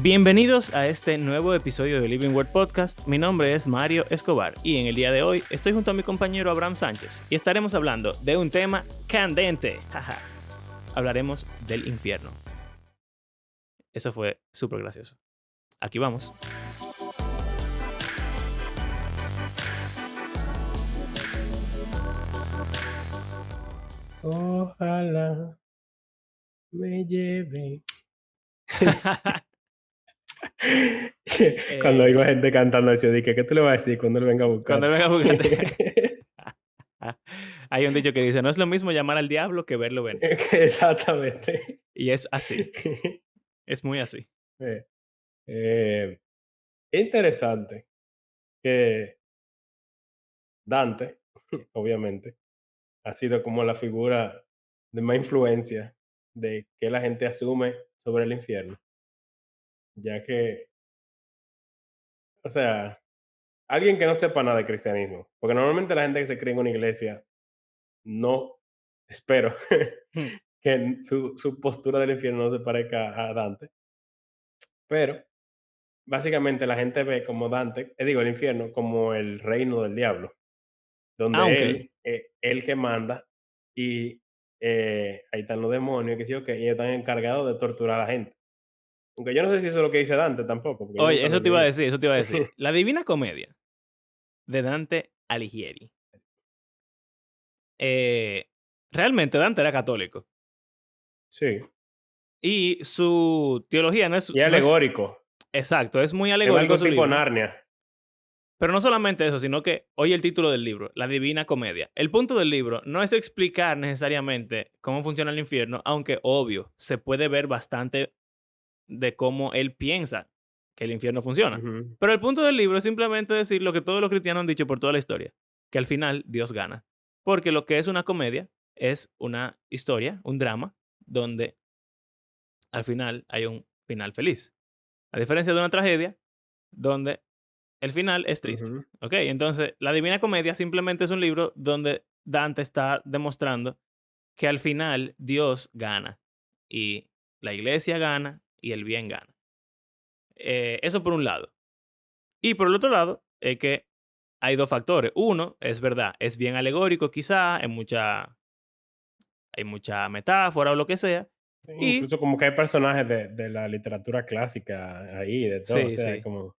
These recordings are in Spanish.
Bienvenidos a este nuevo episodio de Living Word Podcast. Mi nombre es Mario Escobar y en el día de hoy estoy junto a mi compañero Abraham Sánchez y estaremos hablando de un tema candente. Jaja. Hablaremos del infierno. Eso fue súper gracioso. Aquí vamos. Ojalá me lleve. Cuando oigo gente cantando así, dije, ¿qué tú le vas a decir cuando él venga a Cuando buscarte? venga a buscarte. Hay un dicho que dice, no es lo mismo llamar al diablo que verlo venir. Exactamente. Y es así. Es muy así. Eh, eh, Interesante que Dante, obviamente, ha sido como la figura de más influencia de que la gente asume sobre el infierno, ya que, o sea, alguien que no sepa nada de cristianismo, porque normalmente la gente que se cree en una iglesia no espero que su postura del infierno no se parezca a Dante, pero básicamente la gente ve como Dante, digo, el infierno como el reino del diablo, donde Aunque, él que manda y ahí están los demonios, que sí, que ellos están encargados de torturar a la gente. Aunque yo no sé si eso es lo que dice Dante tampoco, porque yo oye, nunca lo he leído. eso te iba a decir. La Divina Comedia de Dante Alighieri. Eh, Realmente Dante era católico. Sí, Y su teología y no es alegórico, exacto, es muy es alegórico algo su tipo libro. Narnia. Pero no solamente eso, sino que oye el título del libro, La Divina Comedia. El punto del libro no es explicar necesariamente cómo funciona el infierno, aunque obvio, se puede ver bastante de cómo él piensa que el infierno funciona. Ujú, Pero el punto del libro es simplemente decir lo que todos los cristianos han dicho por toda la historia, que al final Dios gana. Porque lo que es una comedia es una historia, un drama, donde al final hay un final feliz. A diferencia de una tragedia, donde el final es triste. ujú. ¿Ok? Entonces, La Divina Comedia simplemente es un libro donde Dante está demostrando que al final Dios gana y la iglesia gana y el bien gana. Eso por un lado. Y por el otro lado, es que hay dos factores. Uno, es verdad, es bien alegórico quizá, hay mucha metáfora o lo que sea. Sí, Y incluso como que hay personajes de la literatura clásica ahí, de todo, o sí, sea, sí. como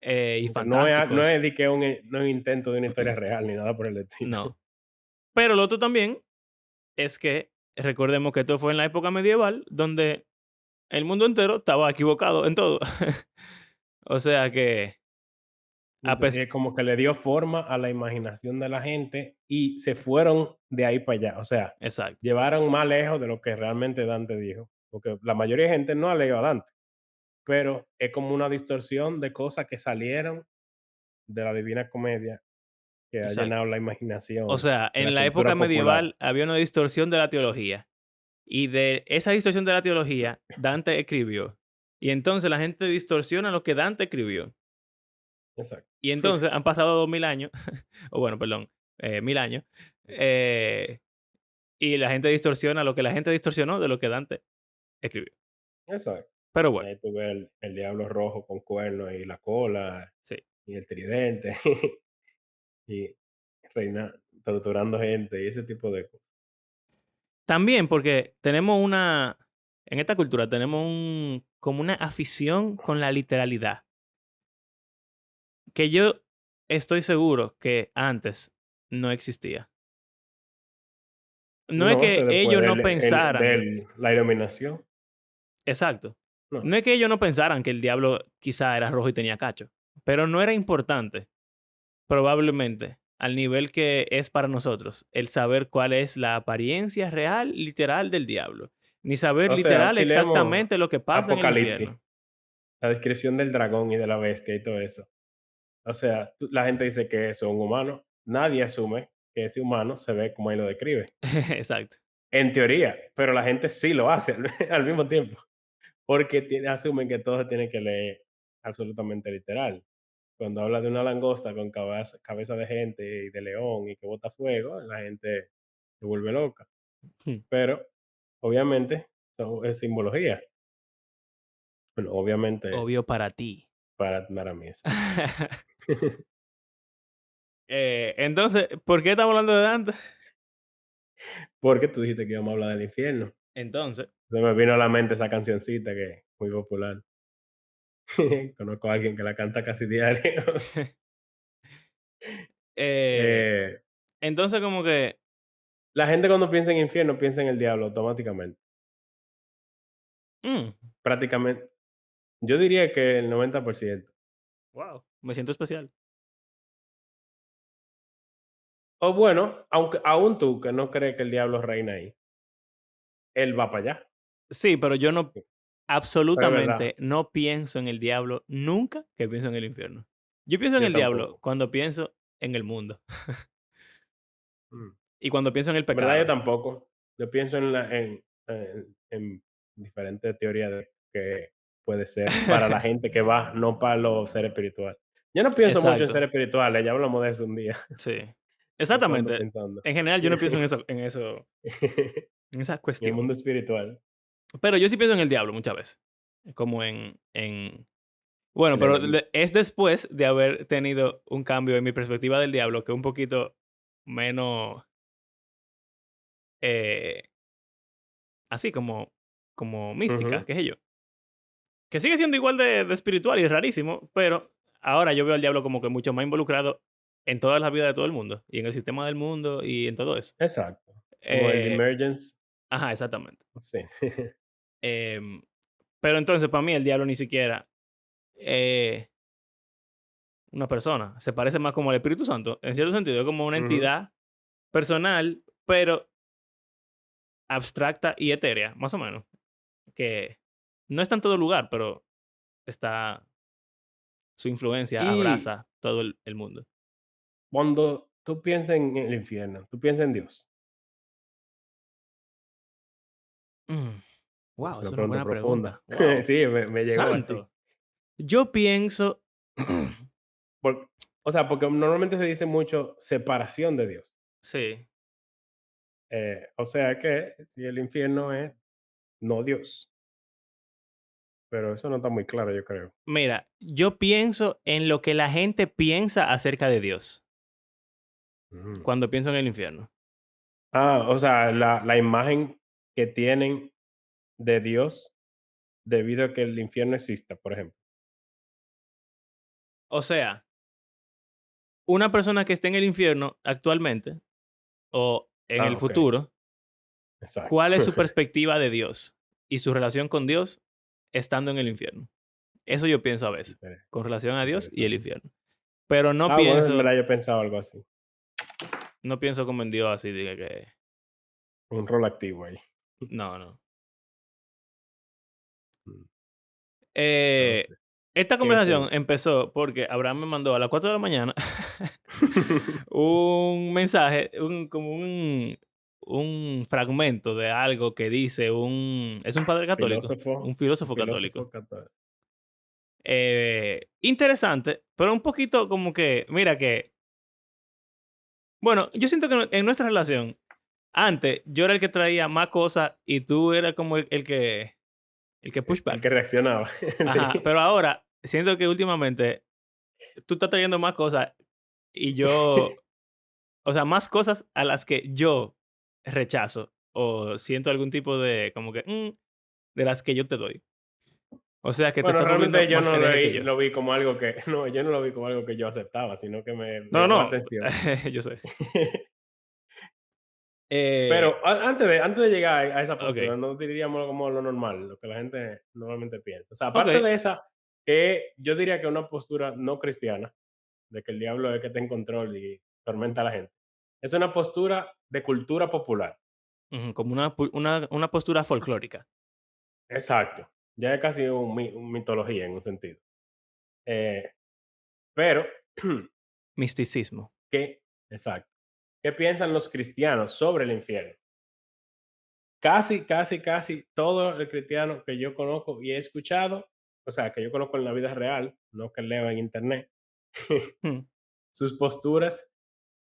Y como que no es fantásticos, de que un intento de una historia real ni nada por el estilo. no. Pero lo otro también es que recordemos que esto fue en la época medieval, donde el mundo entero estaba equivocado en todo. O sea que, a Entonces, pesar, es como que le dio forma a la imaginación de la gente y se fueron de ahí para allá, o sea, exacto, llevaron más lejos de lo que realmente Dante dijo, porque la mayoría de gente no ha leído a Dante, pero es como una distorsión de cosas que salieron de la Divina Comedia, que ha exacto. llenado la O imaginación sea, y la en la época cultura popular. medieval había una distorsión de la teología. Y de esa distorsión de la teología, Dante escribió. Y entonces la gente distorsiona lo que Dante escribió. Exacto. Y entonces han pasado 2000 años, o bueno, perdón, 1000 años, eh, y la gente distorsiona lo que la gente distorsionó de lo que Dante escribió. Exacto. Pero bueno, Ahí tú ves el diablo rojo con cuernos y la cola sí. y el tridente y reina torturando gente y ese tipo de cosas. También porque tenemos en esta cultura tenemos como una afición con la literalidad, que yo estoy seguro que antes no existía. No es No, eso que es después ellos no pensaran, la iluminación. exacto, No, no es que ellos no pensaran que el diablo quizá era rojo y tenía cacho, pero no era importante, probablemente, al nivel que es para nosotros, el saber cuál es la apariencia real, literal del diablo, ni saber o sea, literal si leemos exactamente lo que pasa en el Apocalipsis, infierno. la descripción del dragón y de la bestia y todo eso. O sea, la gente dice que eso es un humano. Nadie asume que ese humano se ve como él lo describe. Exacto, En teoría, pero la gente sí lo hace al mismo tiempo. Porque asumen que todo se tiene que leer absolutamente literal. Cuando habla de una langosta con cabeza de gente y de león y que bota fuego, la gente se vuelve loca. Pero, obviamente, es simbología. Bueno, obviamente Obvio para ti. para mí, exacto. Entonces, ¿por qué estamos hablando de Dante? Porque tú dijiste que íbamos a hablar del infierno. Entonces, Se me vino a la mente esa cancioncita que es muy popular. Conozco a alguien que la canta casi diario. eh, Eh, entonces como que, la gente cuando piensa en infierno piensa en el diablo automáticamente. mm, Prácticamente, yo diría que el 90%. wow, me siento especial. O bueno, aunque aún tú que no crees que el diablo reina ahí, él va para allá. Sí, pero yo no, Pero es verdad, absolutamente no pienso en el diablo nunca que pienso en el infierno. Yo pienso en yo el diablo tampoco. cuando pienso en el mundo Mm. y cuando pienso en el En verdad yo pecado. tampoco. Yo pienso en diferentes teorías de que puede ser para la gente que va, no para los seres espirituales. Yo no pienso mucho en Exacto, seres espirituales, ya hablamos de eso un día. sí. No puedo andar Exactamente. pensando. En general, yo no pienso en esa En el cuestión. mundo espiritual, Pero yo sí pienso en el diablo muchas veces. Como bueno, el pero enemigo. es después de haber tenido un cambio en mi perspectiva del diablo que un poquito menos, eh, así como mística, Ujú, qué sé yo. Que sigue siendo igual de espiritual y rarísimo, pero ahora yo veo al diablo como que mucho más involucrado en toda la vida de todo el mundo, y en el sistema del mundo, y en todo eso. exacto. Como el Eh, Emergence, ajá, exactamente. sí. Em, pero entonces, para mí, el diablo ni siquiera es una persona. Se parece más como al Espíritu Santo. En cierto sentido, es como una Ujú, entidad personal, pero abstracta y etérea, más o menos. Que no está en todo lugar, pero está, su influencia y abraza todo el mundo. cuando tú piensas en el infierno, tú piensas en Dios. Es Wow, es una una pregunta buena profunda. pregunta. Wow. Sí, me llegó así. Santo. Yo pienso, Por o sea, porque normalmente se dice mucho separación de Dios. sí. O sea que si el infierno es no Dios, pero eso no está muy claro, yo creo. Mira, yo pienso en lo que la gente piensa acerca de Dios Ujú. cuando pienso en el infierno. O sea, la imagen que tienen de Dios debido a que el infierno exista, por ejemplo. O sea, una persona que esté en el infierno actualmente o en el Okey, futuro, exacto. ¿cuál es su perspectiva de Dios y su relación con Dios estando en el infierno? Eso yo pienso a veces, Intere con relación a Dios y el interesante. infierno. Pero Bueno, en verdad yo he pensado algo así, no pienso como en Dios así, de que un rol activo ahí. no, no. Mm, Eh, entonces, esta ¿qué se conversación dice? empezó porque Abraham me mandó a las 4 de la mañana un mensaje, un fragmento de algo que dice es un padre católico, Filósofo un filósofo católico. filósofo católico. Interesante, pero un poquito como que, mira que, bueno, yo siento que en nuestra relación, antes yo era el que traía más cosas y tú eras como el que El pushback. que reaccionaba, Ajá, sí. pero ahora siento que últimamente tú estás trayendo más cosas y yo, o sea, más cosas a las que yo rechazo o siento algún tipo de, como que, de las que yo te doy. O sea, que te Bueno, estás volviendo realmente yo más no hereje que yo. lo vi como algo que no, yo no lo vi como algo que yo aceptaba, sino que me No, llamó la no, atención. yo sé. Pero Eh, antes de llegar a esa postura, ok, no diríamos como lo normal, lo que la gente normalmente piensa. O sea, ok. aparte de esa, yo diría que una postura no cristiana, de que el diablo es que está en control y tormenta a la gente, es una postura de cultura popular. Ujú, como una postura folclórica, Exacto. Ya es casi un mitología en un sentido. Eh, pero, misticismo. ¿qué? Exacto. ¿Qué piensan los cristianos sobre el infierno? Casi, casi, casi todo el cristiano que yo conozco y he escuchado, o sea, que yo conozco en la vida real, no que leo en internet, Mm, sus posturas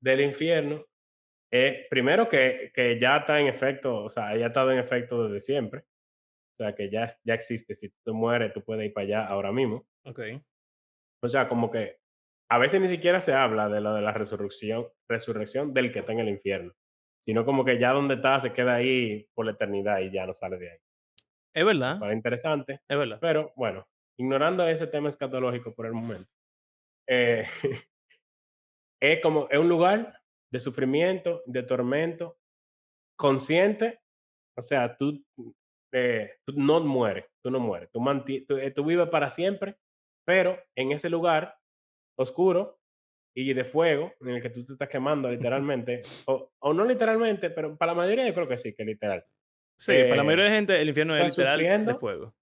del infierno, primero que ya está en efecto, o sea, ya ha estado en efecto desde siempre. O sea, que ya existe. Si tú te mueres, tú puedes ir para allá ahora mismo. Ok. O sea, como que a veces ni siquiera se habla de lo de la resurrección del que está en el infierno, sino como que ya donde está se queda ahí por la eternidad y ya no sale de ahí. Es Me verdad, parece interesante, es verdad. pero bueno, ignorando ese tema escatológico por el momento, eh, es un lugar de sufrimiento, de tormento, consciente. O sea, tú no mueres, tú vives para siempre, pero en ese lugar oscuro y de fuego, en el que tú te estás quemando literalmente, o no literalmente, pero para la mayoría yo creo que sí, que literal. Sí, para la mayoría de gente el Tú infierno es estás literal de sufriendo, fuego.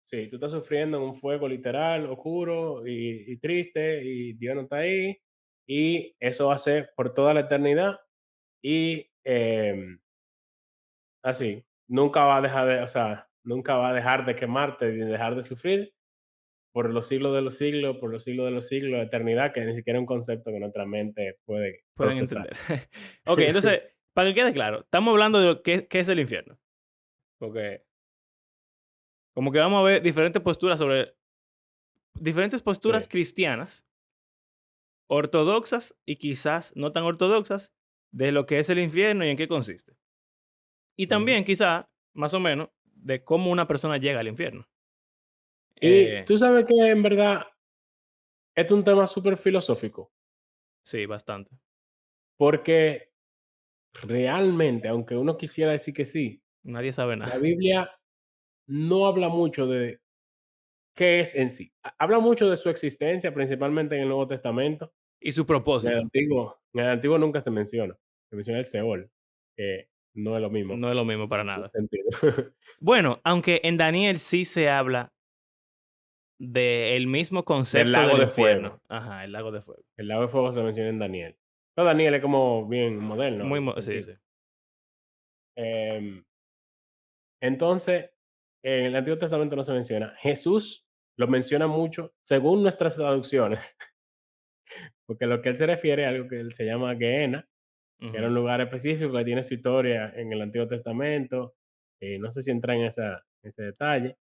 sí, tú estás sufriendo en un fuego literal, oscuro y triste, y Dios no está ahí, y eso va a ser por toda la eternidad, y así, nunca va a dejar de, o sea, nunca va a dejar de quemarte, ni dejar de sufrir por los siglos de los siglos, por los siglos de los siglos, la eternidad, que ni siquiera es un concepto que nuestra mente puede Pueden procesar. entender. Ok, entonces, para que quede claro, estamos hablando de qué es el infierno. Porque como que vamos a ver diferentes posturas Sí. cristianas, ortodoxas y quizás no tan ortodoxas, de lo que es el infierno y en qué consiste. Y Ujú. también quizá, más o menos, de cómo una persona llega al infierno. Y Eh, tú sabes que en verdad es un tema súper filosófico, sí, bastante. porque realmente, aunque uno quisiera decir que sí, Nadie sabe nada. la Biblia no habla mucho de qué es en sí. Habla mucho de su existencia, principalmente en el Nuevo Testamento. Y su En el propósito. Antiguo, en el Antiguo nunca se menciona el Seol, que no es lo mismo No es lo mismo para en nada. sentido. Bueno, aunque en Daniel sí se habla del mismo Del concepto lago del de fuego. infierno. Ajá, el lago de fuego. El lago de fuego se menciona en Daniel. Pero Daniel es como bien moderno en ese Sí, sentido. sí. Em, entonces, en el Antiguo Testamento no se menciona. Jesús lo menciona mucho según nuestras traducciones, porque lo que él se refiere a algo que él se llama Gehenna, que era Ujú. un lugar específico que tiene su historia en el Antiguo Testamento. No sé si entra en ese detalle,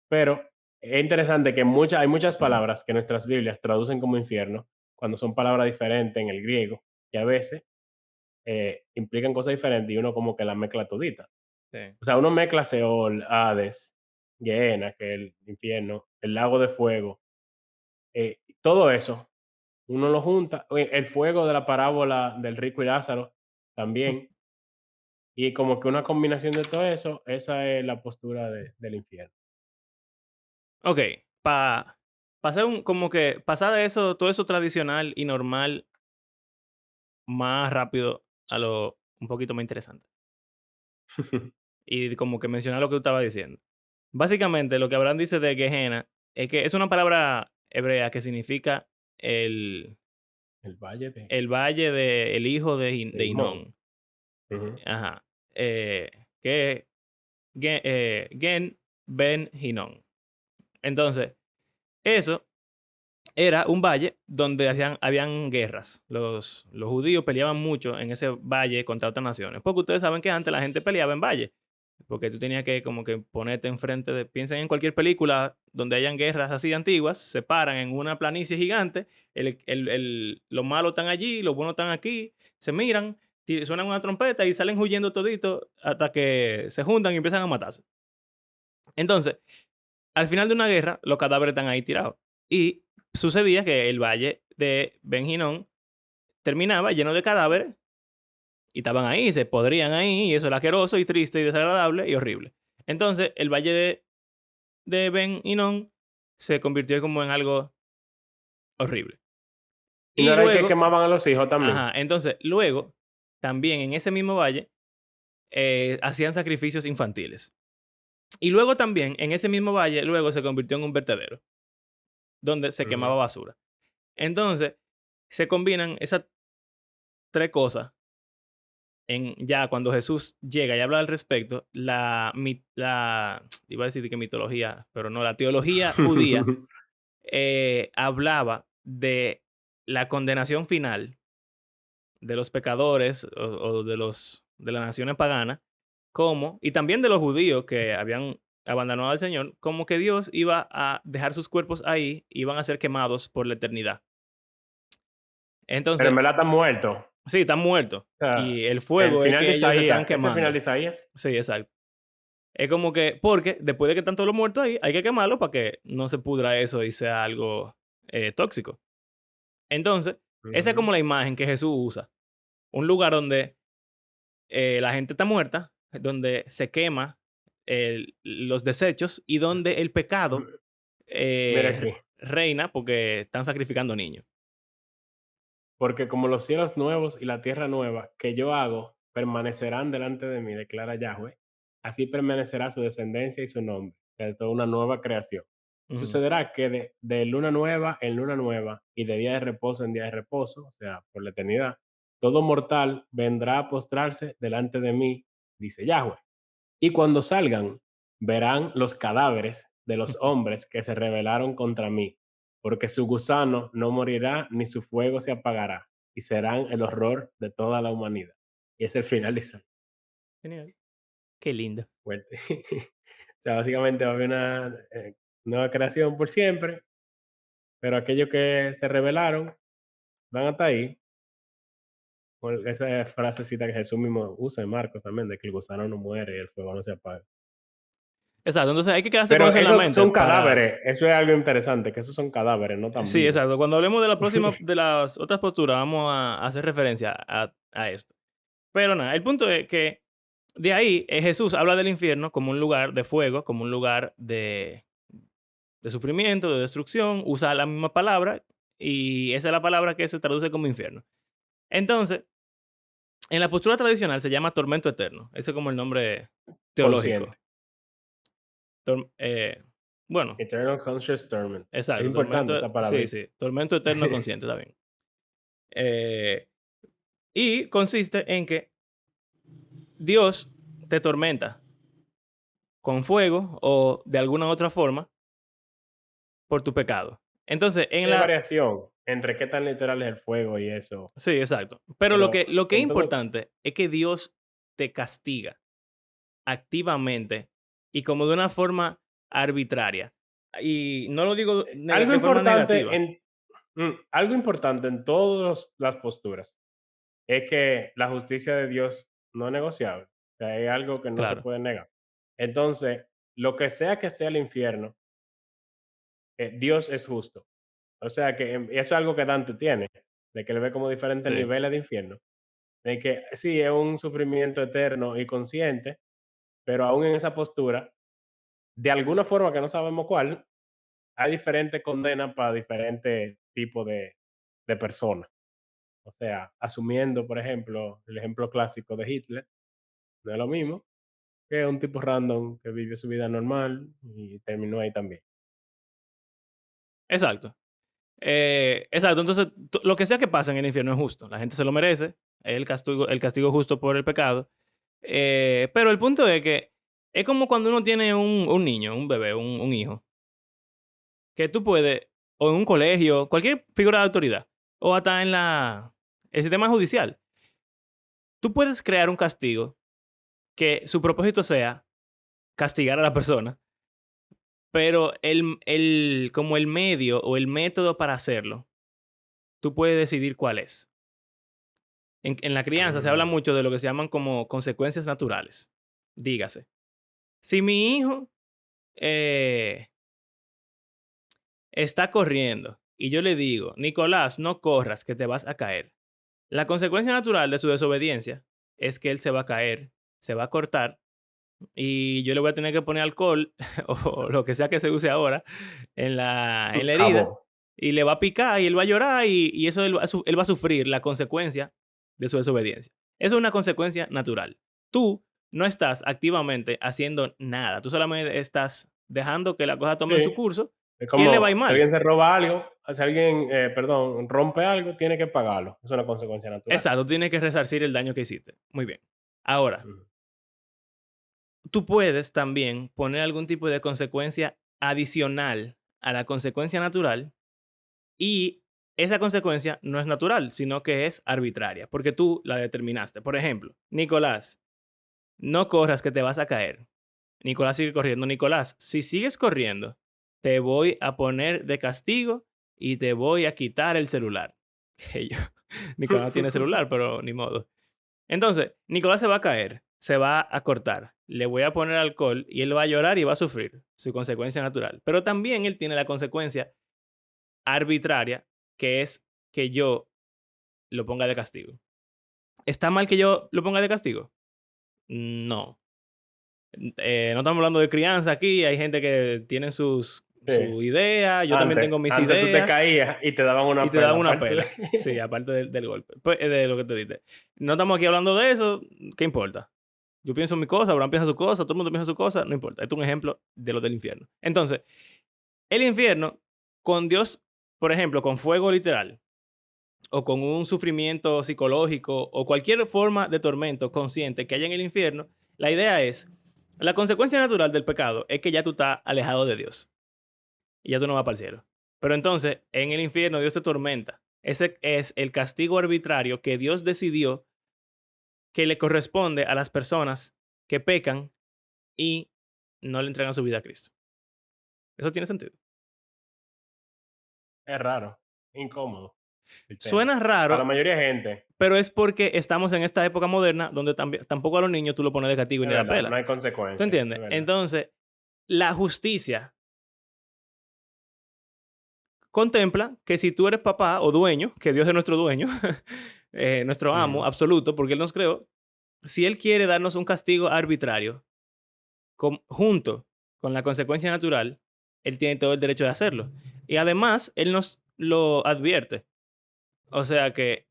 pero es interesante que hay muchas palabras que nuestras Biblias traducen como infierno cuando son palabras diferentes en el griego, que a veces implican cosas diferentes y uno como que la mezcla todita. Sí. O sea, uno mezcla Seol, Hades, Gehenna, que es el infierno, el lago de fuego, todo eso, uno lo junta, el fuego de la parábola del rico y Lázaro también, y como que una combinación de todo eso, esa es la postura del infierno. Ok, para pasar como que pasar de eso, todo eso tradicional y normal más rápido a lo un poquito más interesante. Y como que mencionar lo que tú estabas diciendo. Básicamente, lo que Abraham dice de Gehenna es que es una palabra hebrea que significa el, El valle de el valle del hijo de de Himón. Hinón. Ujú. Ajá. Que Gen Ben Hinón. Entonces, eso era un valle donde habían guerras. Los judíos peleaban mucho en ese valle contra otras naciones. Porque ustedes saben que antes la gente peleaba en valle. Porque tú tenías que como que ponerte enfrente de... Piensen en cualquier película donde hayan guerras así antiguas. Se paran en una planicie gigante. Los malos están allí, los buenos están aquí. Se miran, suenan una trompeta y salen huyendo toditos hasta que se juntan y empiezan a matarse. Entonces, al final de una guerra, los cadáveres están ahí tirados. Y sucedía que el valle de Ben Hinnom terminaba lleno de cadáveres y estaban ahí, se podrían ahí, y eso era asqueroso y triste y desagradable y horrible. Entonces, el valle de Ben Hinnom se convirtió como en algo horrible. Y no Y era el que luego, quemaban a los hijos también. ajá, entonces, luego, también en ese mismo valle, hacían sacrificios infantiles. Y luego también, en ese mismo valle, luego se convirtió en un vertedero, donde se quemaba Ujú. basura. Entonces, se combinan esas tres cosas en ya cuando Jesús llega y habla al respecto, iba a decir que mitología, pero no, la teología judía hablaba de la condenación final de los pecadores o de las naciones paganas, como, y también de los judíos que habían abandonado al Señor, como que Dios iba a dejar sus cuerpos ahí, iban a ser quemados por la eternidad. Pero en Entonces, verdad están muertos. O sí, están muertos. sea, Y el el fuego es final de que ellos se están Isaías, ese final de quemando. Isaías, Sí, exacto. Es como que, porque después de que están todos los muertos ahí, hay que quemarlo para que no se pudra eso y sea algo tóxico. Entonces, esa es ujú, como la imagen que Jesús usa. Un lugar donde la gente está muerta, donde se quema los desechos y donde el pecado ujú. Mira eh, aquí. reina porque están sacrificando niños. Porque como los cielos nuevos y la tierra nueva que yo hago permanecerán delante de mí, declara Yahweh, así permanecerá su descendencia y su nombre, es toda una nueva creación. Y Ujú. sucederá que de luna nueva en luna nueva y de día de reposo en día de reposo, o sea, por la eternidad, todo mortal vendrá a postrarse delante de mí, dice Yahweh. Y cuando salgan, verán los cadáveres de los hombres que se rebelaron contra mí, porque su gusano no morirá ni su fuego se apagará, y serán el horror de toda la humanidad. Y es el final de esa Genial. Qué lindo. muerte. O sea, básicamente va a haber una nueva creación por siempre, pero aquellos que se rebelaron van hasta ahí, con esa frasecita que Jesús mismo usa en Marcos también, de que el gusano no muere y el fuego no se apaga. Exacto. Entonces hay que quedarse con Pero eso en la esos mente son para. cadáveres, eso es algo interesante, que esos son cadáveres, no tan Sí, vivos. exacto. Cuando hablemos de la próxima, de las otras posturas, vamos a hacer referencia a esto. Pero nada, el punto es que de ahí Jesús habla del infierno como un lugar de fuego, como un lugar de sufrimiento, de destrucción, usa la misma palabra y esa es la palabra que se traduce como infierno. Entonces, en la postura tradicional se llama tormento eterno. Ese es como el nombre teológico. Consciente. Tor- eh, bueno, Eternal Conscious Torment. Es exacto, importante esa sí, palabrita. sí, tormento eterno consciente, está bien. Eh, y consiste en que Dios te tormenta con fuego o de alguna otra forma por tu pecado. Entonces, en Hay la. variación entre qué tan literal es el fuego y eso, Sí, exacto. Pero lo pero que, lo que es en todo importante es que Dios te castiga activamente y como de una forma arbitraria. Y no lo digo algo de forma importante negativa. en algo importante en todas las posturas es que la justicia de Dios no es negociable. O sea, es algo que no se Claro, puede negar. Entonces, lo que sea el infierno, Dios es justo. O sea que eso es algo que Dante tiene, de que él ve como diferentes sí. niveles de infierno. De que sí, es un sufrimiento eterno y consciente, pero aún en esa postura, de alguna forma que no sabemos cuál, hay diferentes condenas para diferentes tipos de personas. O sea, asumiendo, por ejemplo, el ejemplo clásico de Hitler, no es lo mismo que un tipo random que vive su vida normal y terminó ahí también. Exacto. Exacto. Entonces, lo que sea que pase en el infierno es justo. La gente se lo merece. Es el castigo justo por el pecado. Pero el punto es que es como cuando uno tiene un niño, un bebé, un hijo, que tú puedes, o en un colegio, cualquier figura de autoridad, o hasta en el sistema judicial, tú puedes crear un castigo que su propósito sea castigar a la persona, pero como el medio o el método para hacerlo, tú puedes decidir cuál es. En la crianza se habla Mm, mucho de lo que se llaman como consecuencias naturales. Dígase, si mi hijo eh, está corriendo y yo le digo, Nicolás, no corras, que te vas a caer. La consecuencia natural de su desobediencia es que él se va a caer, se va a cortar y yo le voy a tener que poner alcohol o lo que sea que se use ahora en la herida jabón. y le va a picar y él va a llorar y eso él va a sufrir la consecuencia de su desobediencia. Eso es una consecuencia natural. Tú no estás activamente haciendo nada, tú solamente estás dejando que la cosa tome su Sí, curso es y él le va a ir como si mal. alguien se roba algo, si alguien, perdón, rompe algo, tiene que pagarlo. Es una consecuencia natural. Exacto, tú tienes que resarcir el daño que hiciste. Muy bien. Ahora, Ujú. tú puedes también poner algún tipo de consecuencia adicional a la consecuencia natural y esa consecuencia no es natural, sino que es arbitraria, porque tú la determinaste. Por ejemplo, Nicolás, no corras que te vas a caer. Nicolás sigue corriendo. Nicolás, si sigues corriendo, te voy a poner de castigo y te voy a quitar el celular. Que yo, Nicolás no tiene celular, pero ni modo. Entonces, Nicolás se va a caer, se va a cortar, le voy a poner alcohol y él va a llorar y va a sufrir su consecuencia natural. Pero también él tiene la consecuencia arbitraria, que es que yo lo ponga de castigo. ¿Está mal que yo lo ponga de castigo? No. No estamos hablando de crianza aquí, hay gente que tiene Sí. su idea, yo también Antes, tengo mis antes tú te ideas caías y te daban y una te dan pela, una aparte de... pela. Sí, aparte del golpe, pues, de lo que te diste. No estamos aquí hablando de eso, ¿qué importa? Yo pienso mi cosa, Abraham piensa su cosa, todo el mundo piensa su cosa, no importa. Esto es un ejemplo de lo del infierno. Entonces, el infierno, con Dios, por ejemplo, con fuego literal, o con un sufrimiento psicológico, o cualquier forma de tormento consciente que haya en el infierno, la idea es, la consecuencia natural del pecado es que ya tú estás alejado de Dios y ya tú no vas para el cielo. Pero entonces, en el infierno Dios te tormenta. Ese es el castigo arbitrario que Dios decidió que le corresponde a las personas que pecan y no le entregan su vida a Cristo. ¿Eso tiene sentido? Es raro, incómodo el tema. Suena Para la raro, mayoría de gente, pero es porque estamos en esta época moderna donde tampoco a los niños tú lo pones de castigo y es ni la verdad, no pela. hay ¿Tú consecuencias, es entiendes? verdad. Entonces, la justicia contempla que si tú eres papá o dueño, que Dios es nuestro dueño, nuestro amo Ujú. absoluto, porque Él nos creó, si Él quiere darnos un castigo arbitrario junto con la consecuencia natural, Él tiene todo el derecho de hacerlo. Y además, Él nos lo advierte. O sea que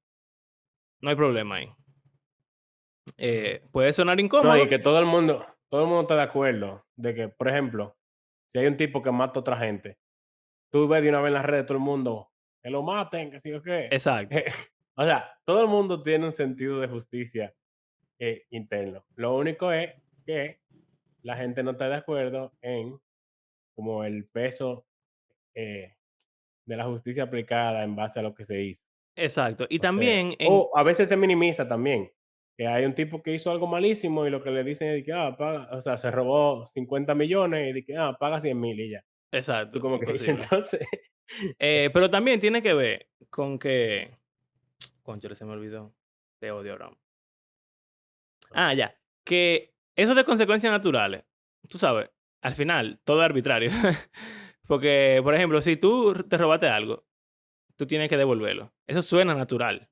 no hay problema ahí. Puede sonar No, y incómodo. que todo el mundo está de acuerdo de que, por ejemplo, si hay un tipo que mata a otra gente, tú ves de una vez en las redes todo el mundo, que lo maten, que sí o qué. Exacto, O sea, todo el mundo tiene un sentido de justicia interno. Lo único es que la gente no está de acuerdo en como el peso eh, de la justicia aplicada en base a lo que se hizo. exacto. Y O sea, también en... o a veces se minimiza también, que hay un tipo que hizo algo malísimo y lo que le dicen es de que, paga, o sea, se robó 50 millones y de que, paga 100,000 y ya. Tú Exacto, como que dices, imposible. entonces, Pero también tiene que ver con que... Cónchale, se me olvidó. Te odio, Abraham. Ah, ya. Que eso de consecuencias naturales, tú sabes, al final, todo es arbitrario. Porque, por ejemplo, si tú te robaste algo, tú tienes que devolverlo. Eso suena natural,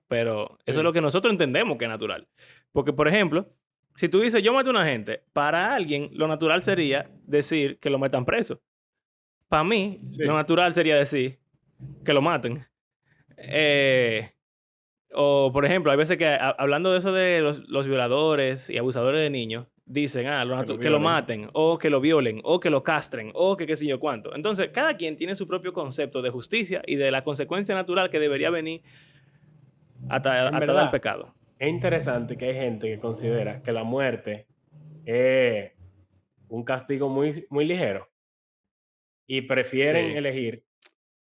pero eso es lo sí, que nosotros entendemos que es natural. Porque, por ejemplo, si tú dices, yo maté a una gente, para alguien lo natural sería decir que lo metan preso. Para mí, lo sí, natural sería decir que lo maten. Eh, o, por ejemplo, hay veces que hablando de eso de los violadores y abusadores de niños, dicen, que lo que lo violen. maten, o que lo violen, o que lo castren, o que qué sé yo cuánto. Entonces, cada quien tiene su propio concepto de justicia y de la consecuencia natural que debería venir En atada al verdad, pecado. es interesante que hay gente que considera que la muerte es un castigo muy ligero y prefieren Sí. elegir,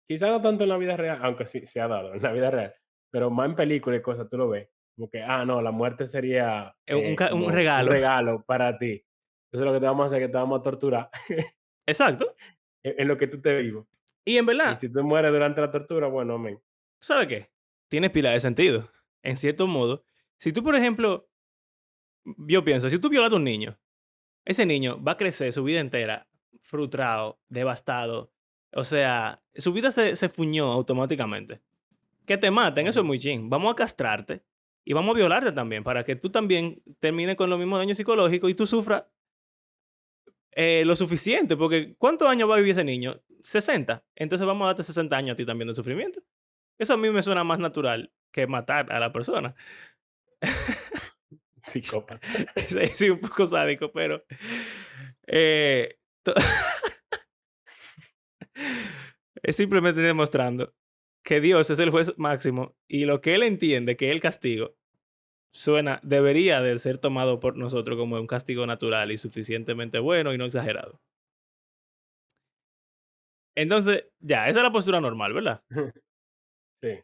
quizá no tanto en la vida real, aunque sí se ha dado en la vida real, pero más en películas y cosas tú lo ves, como que, no, la muerte sería Es un como un regalo. regalo para ti. Entonces lo que te vamos a hacer es que te vamos a torturar Exacto. en lo que tú te vivo. Y en Y verdad, si tú mueres durante la tortura, bueno, amén. ¿tú sabes qué? Tiene pila de sentido. En cierto modo, si tú, por ejemplo, yo pienso, si tú violas a un niño, ese niño va a crecer su vida entera frustrado, devastado. O sea, su vida se fuñó automáticamente. Que te maten, eso es Ujú. muy ching. Vamos a castrarte y vamos a violarte también para que tú también termines con los mismos daños psicológicos y tú sufras lo suficiente. Porque ¿cuántos años va a vivir ese niño? 60. Entonces vamos a darte 60 años a ti también de sufrimiento. Eso a mí me suena más natural que matar a la persona. Psicópata. Soy un poco sádico, pero... eh, to- es simplemente demostrando que Dios es el juez máximo y lo que Él entiende que es el castigo debería de ser tomado por nosotros como un castigo natural y suficientemente bueno y no exagerado. Entonces, ya, esa es la postura normal, ¿verdad? Sí.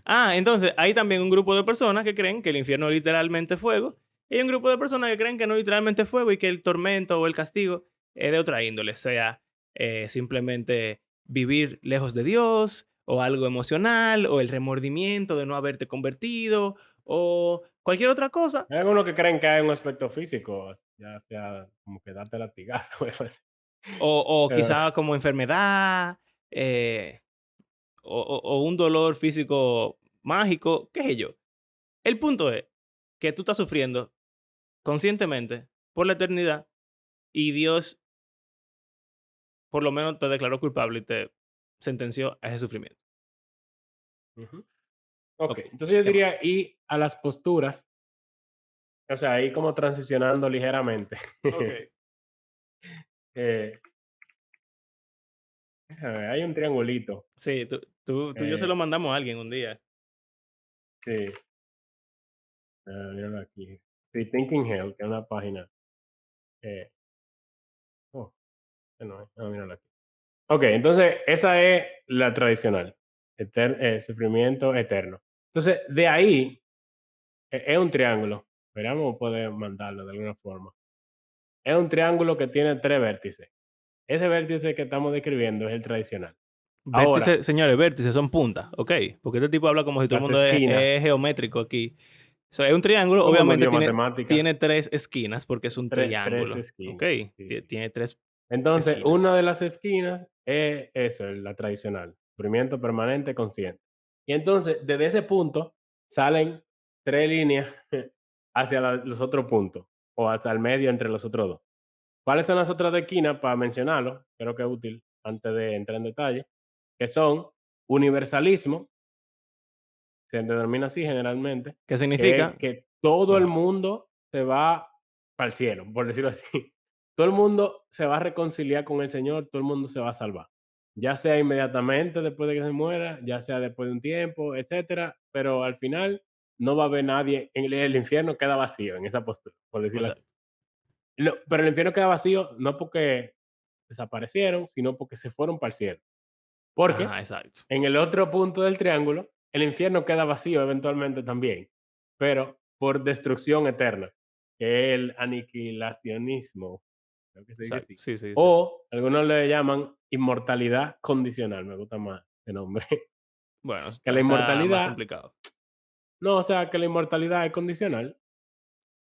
Entonces hay también un grupo de personas que creen que el infierno es literalmente fuego Y hay un grupo de personas que creen que no literalmente fuego y que el tormento o el castigo es de otra índole, sea simplemente vivir lejos de Dios o algo emocional o el remordimiento de no haberte convertido o cualquier otra cosa Hay algunos que creen que hay un aspecto físico, ya sea como que darte latigazo o algo así. o Pero quizá como enfermedad eh, o un dolor físico mágico, qué sé yo. El punto es que tú estás sufriendo conscientemente por la eternidad y Dios por lo menos te declaró culpable y te sentenció a ese sufrimiento. ujú. Ok, Ok, entonces yo ¿qué más? diría, y a las posturas, o sea, ahí como transicionando ligeramente. Ok. Eh, déjame ver, hay un triangulito. Sí, tú y yo se eh, lo mandamos a alguien un día. sí, míralo aquí. Sí, Thinking Hell, que es una página. eh, oh, no, míralo aquí. Ok, entonces esa es la tradicional, sufrimiento eterno. Entonces, de ahí es un triángulo. Veremos, puede mandarlo de alguna forma. Es un triángulo que tiene tres vértices. Ese vértice que estamos describiendo es el tradicional. Ahora, Vértices, señores, vértices son puntas, ¿ok? Porque este tipo habla como si todo el las mundo es esquinas, geométrico aquí. Es un triángulo, como obviamente medio tiene, matemática, tiene tres esquinas porque es un tres triángulo, ¿ok? esquinas. Sí, sí. Tiene tres Entonces, una esquinas. de las esquinas es eso, la tradicional, sufrimiento permanente consciente. Y entonces, desde ese punto, salen tres líneas hacia los otros puntos, o hasta el medio entre los otros dos. ¿Cuáles son las otras dos esquinas? Para mencionarlo, creo que es útil antes de entrar en detalle, que son universalismo, se denomina así generalmente, ¿Qué que significa? es que todo el Ajá, mundo se va para el cielo, por decirlo así. Todo el mundo se va a reconciliar con el Señor, todo el mundo se va a salvar. Ya sea inmediatamente después de que se muera, ya sea después de un tiempo, etcétera, pero al final no va a haber nadie, en el infierno queda vacío en esa postura, por decirlo así. exacto. No, pero el infierno queda vacío no porque desaparecieron, sino porque se fueron para el cielo. Ajá, Porque exacto. en el otro punto del triángulo, el infierno queda vacío eventualmente también, pero por destrucción eterna, que es el aniquilacionismo, creo que se dice Exacto. así. Sí, sí, sí, sí. O algunos le llaman inmortalidad condicional, me gusta más el nombre. Bueno, Que la está más inmortalidad, complicado. no, o sea, que la inmortalidad es condicional.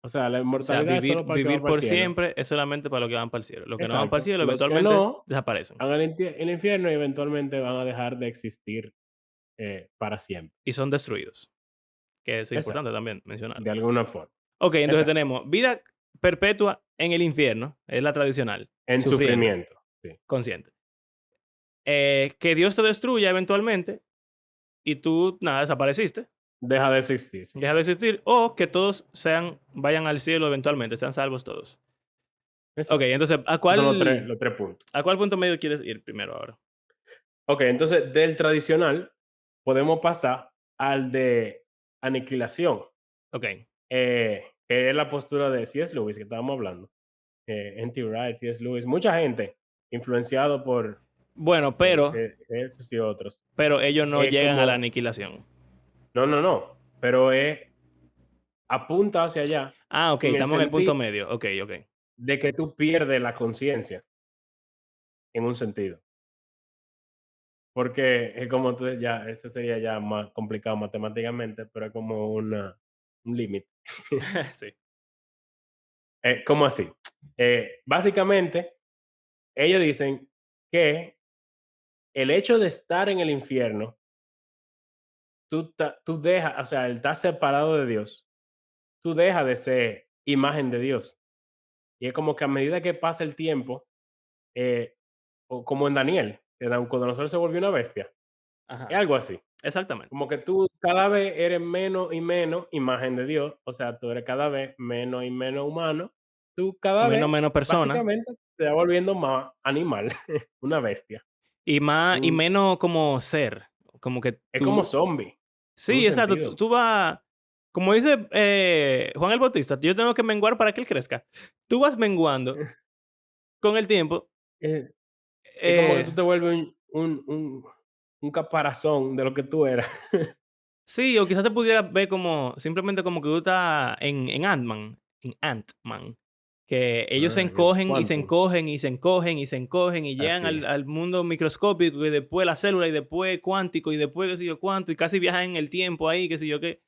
O sea, la O sea, inmortalidad es solo para el que va vivir para el por cielo. siempre es solamente para los que van para el cielo. Los que no van para el Exacto. cielo Los que eventualmente no desaparecen van al infierno y eventualmente van a dejar de existir para siempre. y son destruidos, que es Exacto. importante también mencionar. De alguna forma. Ok, entonces Exacto. tenemos vida perpetua en el infierno, es la tradicional, En sufriendo, sufrimiento. Sí. consciente. Que Dios te destruya eventualmente y tú, nada, desapareciste, Deja de existir, sí. deja de existir, o que todos vayan al cielo eventualmente, sean salvos todos. Ok, Exacto. entonces, Esos son los tres puntos. ¿a cuál punto medio quieres ir primero ahora? Ok, entonces del tradicional podemos pasar al de aniquilación, Ok. que es la postura de C.S. Lewis que estábamos hablando. N.T. Wright, C.S. Lewis, mucha gente influenciado Bueno, por pero, estos y otros. pero ellos no Es llegan a la como, aniquilación. no, no, no, pero apunta hacia allá Ah, ok, en el estamos en el punto sentido medio. Ok, ok. de que tú pierdes la conciencia en un sentido. Porque es como tú ya, ese sería ya más complicado matemáticamente, pero es como un límite. Sí, ¿Cómo así? Básicamente, ellos dicen que el hecho de estar en el infierno, tú dejas, o sea, el estar separado de Dios, tú dejas de ser imagen de Dios. Y es como que a medida que pasa el tiempo, eh, o como en Daniel, que Nabucodonosor se volvió una bestia, es ajá, algo así. exactamente. Como que tú cada vez eres menos y menos imagen de Dios, o sea, tú eres cada vez menos y menos humano. Tú cada vez, Menos persona básicamente, te vas volviendo más animal, una bestia. y Un menos como ser, como que Es como tú zombie, en un sí, exacto, sentido. tú vas como dice, Juan el Bautista, yo tengo que menguar para que él crezca. Tú vas menguando con el tiempo, Eh, es como que eh, tú te vuelves un caparazón de lo que tú eras. sí, o quizás se pudiera ver como simplemente como que tú estás en Ant-Man. en Ant-Man, que ellos se Ah, en el encogen y se Quantum. encogen y se encogen y se encogen y llegan Así es. al mundo microscópico y después la célula y después cuántico y después qué sé yo cuánto y casi viajan en el tiempo ahí, qué sé yo qué.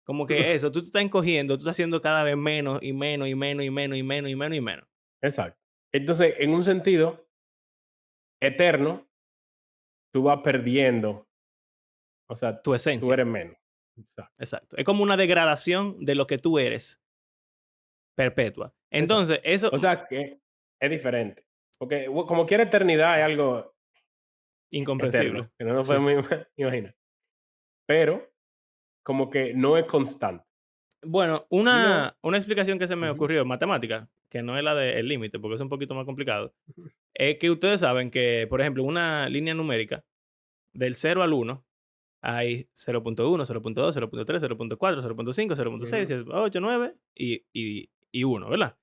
Como que eso, tú te estás encogiendo, tú estás haciendo cada vez menos y menos y menos y menos y menos y menos y menos. Exacto. Entonces, en un sentido eterno, tú vas perdiendo, o sea, Tu tú esencia, eres menos. Exacto, exacto. Es como una degradación de lo que tú eres, perpetua. exacto. Entonces, eso, O sea, que es diferente, porque como quiera eternidad es algo incomprensible. eterno, que no nos Sí. podemos imaginar, pero como que no es constante. Bueno, No. una explicación que se me Ujú, ocurrió, matemática, que no es la del límite, porque es un poquito más complicado, ujú. es que ustedes saben que, por ejemplo, una línea numérica del 0 al 1 hay 0.1, 0.2, 0.3, 0.4, 0.5, 0.6, Ujú. 0.8, 9 y 1, ¿verdad?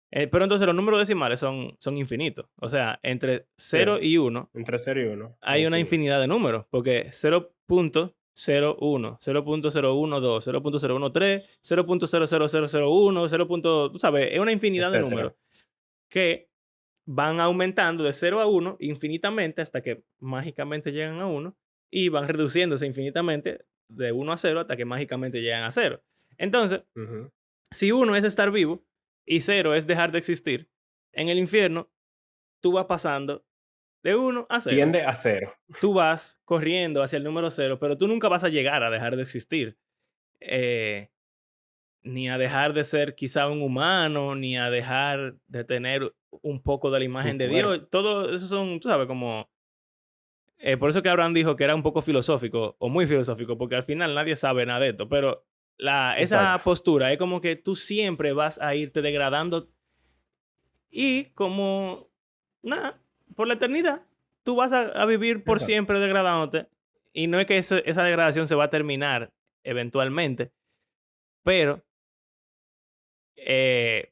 Pero entonces los números decimales son infinitos. O sea, entre Sí, 0 y 1 entre 0 y 1 es hay una infinito. infinidad de números, porque 0.01, 0.012, 0.013, 0.00001, 0. Tú sabes, es una infinidad de números Etcétera. que van aumentando de 0 a 1 infinitamente hasta que mágicamente llegan a 1 y van reduciéndose infinitamente de 1 a 0 hasta que mágicamente llegan a 0. Entonces, Ujú. si 1 es estar vivo y 0 es dejar de existir, en el infierno tú vas pasando de 1 a 0. Tiende a cero. Tú vas corriendo hacia el número 0, pero tú nunca vas a llegar a dejar de existir. Eh, Ni a dejar de ser quizá un humano, ni a dejar de tener un poco de la Tu imagen de cuerpo. Dios. Todo eso son, tú sabes, como... por eso que Abraham dijo que era un poco filosófico o muy filosófico, porque al final nadie sabe nada de esto, pero esa Exacto. postura es como que tú siempre vas a irte degradando y como, nada, por la eternidad, tú vas a vivir por Exacto. siempre degradándote y no es que esa degradación se va a terminar eventualmente, pero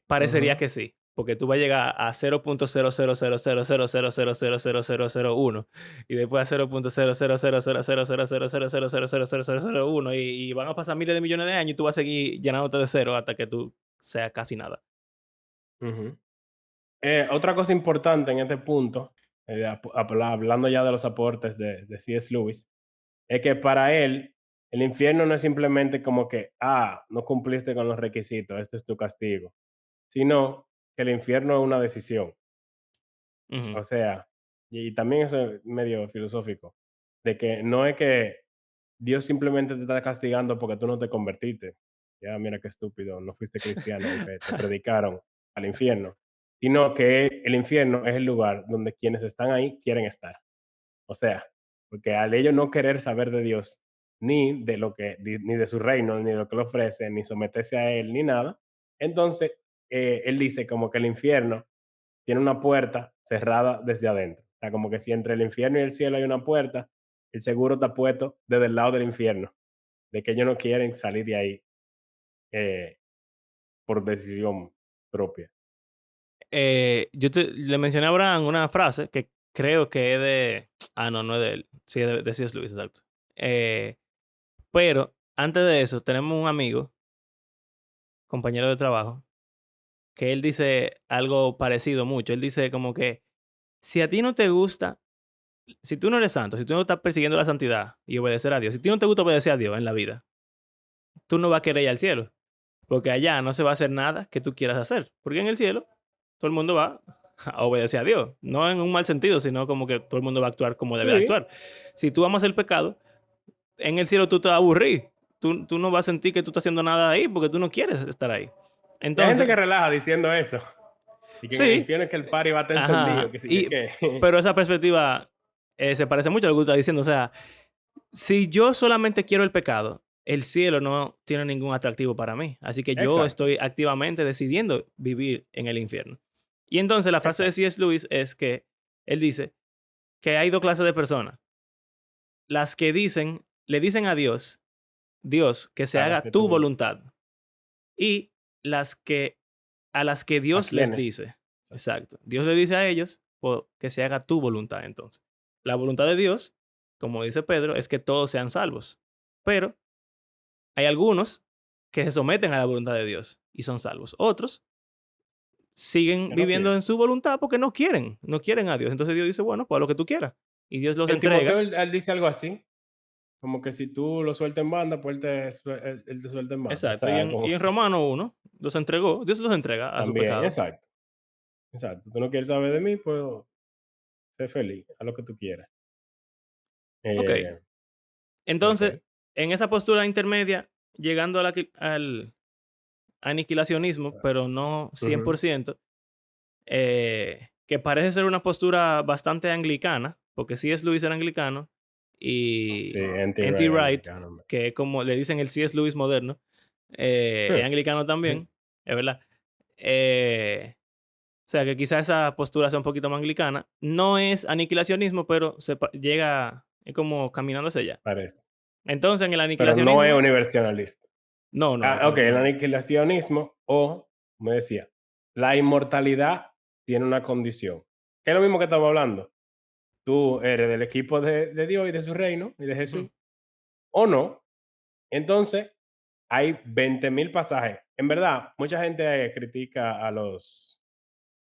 parecería Ujú. que sí, porque tú vas a llegar a 0.000000000000001 y después a 0.00000000000000001 y van a pasar miles de millones de años y tú vas a seguir llenándote de cero hasta que tú seas casi nada. Ujú. Otra cosa importante en este punto, hablando ya de los aportes de C.S. Lewis, es que para él el infierno no es simplemente como que, no cumpliste con los requisitos, este es tu castigo, sino que el infierno es una decisión. Ujú. O sea, y también eso es medio filosófico, de que no es que Dios simplemente te está castigando porque tú no te convertiste. Ya, mira qué estúpido, no fuiste cristiano, aunque te predicaron al infierno, sino que el infierno es el lugar donde quienes están ahí quieren estar. O sea, porque al ellos no querer saber de Dios, ni de su reino, ni de lo que le ofrece, ni someterse a él, ni nada, entonces él dice como que el infierno tiene una puerta cerrada desde adentro. O sea, como que si entre el infierno y el cielo hay una puerta, el seguro está puesto desde el lado del infierno, de que ellos no quieren salir de ahí eh, por decisión propia. Yo le mencioné a Abraham una frase que creo que es de... Ah, no, no es de él. Sí, es de C.S. Lewis, exacto. Eh, pero antes de eso, tenemos un amigo, compañero de trabajo, que él dice algo parecido mucho. Él dice como que si a ti no te gusta, si tú no eres santo, si tú no estás persiguiendo la santidad y obedecer a Dios, si a ti no te gusta obedecer a Dios en la vida, tú no vas a querer ir al cielo, porque allá no se va a hacer nada que tú quieras hacer, porque en el cielo todo el mundo va a obedecer a Dios, no en un mal sentido, sino como que todo el mundo va a actuar como debe Sí, actuar. Si tú amas el pecado, en el cielo tú te vas a aburrir, tú no vas a sentir que tú estás haciendo nada ahí porque tú no quieres estar ahí. y hay gente Entonces, que relaja diciendo eso, y que en el sí, infierno es que el party va a estar encendido, ajá, que sí, que pero esa perspectiva se parece mucho a lo que tú estás diciendo. O sea, si yo solamente quiero el pecado, el cielo no tiene ningún atractivo para mí. Así que yo exacto, estoy activamente decidiendo vivir en el infierno. Y entonces la frase de exacto. C.S. Lewis es que él dice que hay dos clases de personas. Las que le dicen a Dios, Dios, que se haga Hágase tu tu voluntad. voluntad. Y las que a las que ¿A Dios les quiénes? dice. Exacto. Exacto. Dios le dice a ellos que se haga tu voluntad entonces. La voluntad de Dios, como dice Pedro, es que todos sean salvos. Pero hay algunos que se someten a la voluntad de Dios y son salvos. Otros siguen que no viviendo quiere. en su voluntad porque no quieren a Dios. Entonces Dios dice, bueno, pues haz lo que tú quieras. Y Dios los En Timoteo, entrega. él dice algo así, como que si tú lo sueltas en banda, pues él te suelta en banda. O Exacto. Y sea, en, como y en Romano 1 los entregó, Dios los entrega a su también, pecado. exacto, exacto. Tú no quieres saber de mí, pues sé feliz, haz lo que tú quieras. Ok. Eh, Entonces, okey. en esa postura intermedia, llegando al aniquilacionismo, pero no cien Ujú. por ciento, que parece ser una postura bastante anglicana, porque C.S. Lewis era anglicano Sí, y anti-Ray N.T. Wright, americano, hombre. que es como le dicen el C.S. Lewis moderno, es anglicano Ujú. también, es verdad. O sea, que quizá esa postura sea un poquito más anglicana. No es aniquilacionismo, pero llega, es como caminando hacia allá. Parece, Entonces, en el pero no es aniquilacionismo, universalista. no, no, Ah, okey, el definitivamente. aniquilacionismo o, me decía, la inmortalidad tiene una condición, que es lo mismo que estamos hablando. Tú eres del equipo de Dios y de su reino y de Ujú. Jesús, o no. Entonces, hay 20.000 pasajes. En verdad, mucha gente critica a los,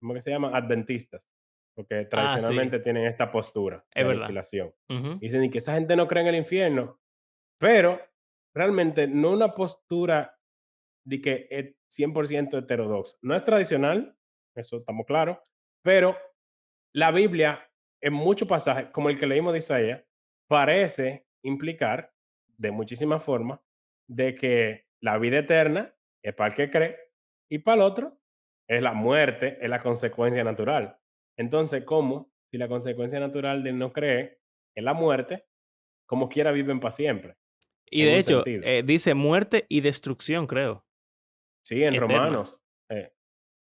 ¿cómo que se llaman? Adventistas, porque Ah, sí, tradicionalmente tienen esta postura de es verdad. aniquilación. Ujú. Dicen y que esa gente no cree en el infierno, pero realmente no una postura de que es 100% heterodoxa. No es tradicional, eso estamos claros, pero la Biblia, en muchos pasajes, como el que leímos de Isaías, parece implicar, de muchísimas formas, de que la vida eterna es para el que cree y para el otro es la muerte, es la consecuencia natural. Entonces, ¿cómo? Si la consecuencia natural de no creer es la muerte, como quiera viven para siempre, Y en de un hecho, sentido. dice muerte y destrucción, creo, Sí, en eterna. Romanos,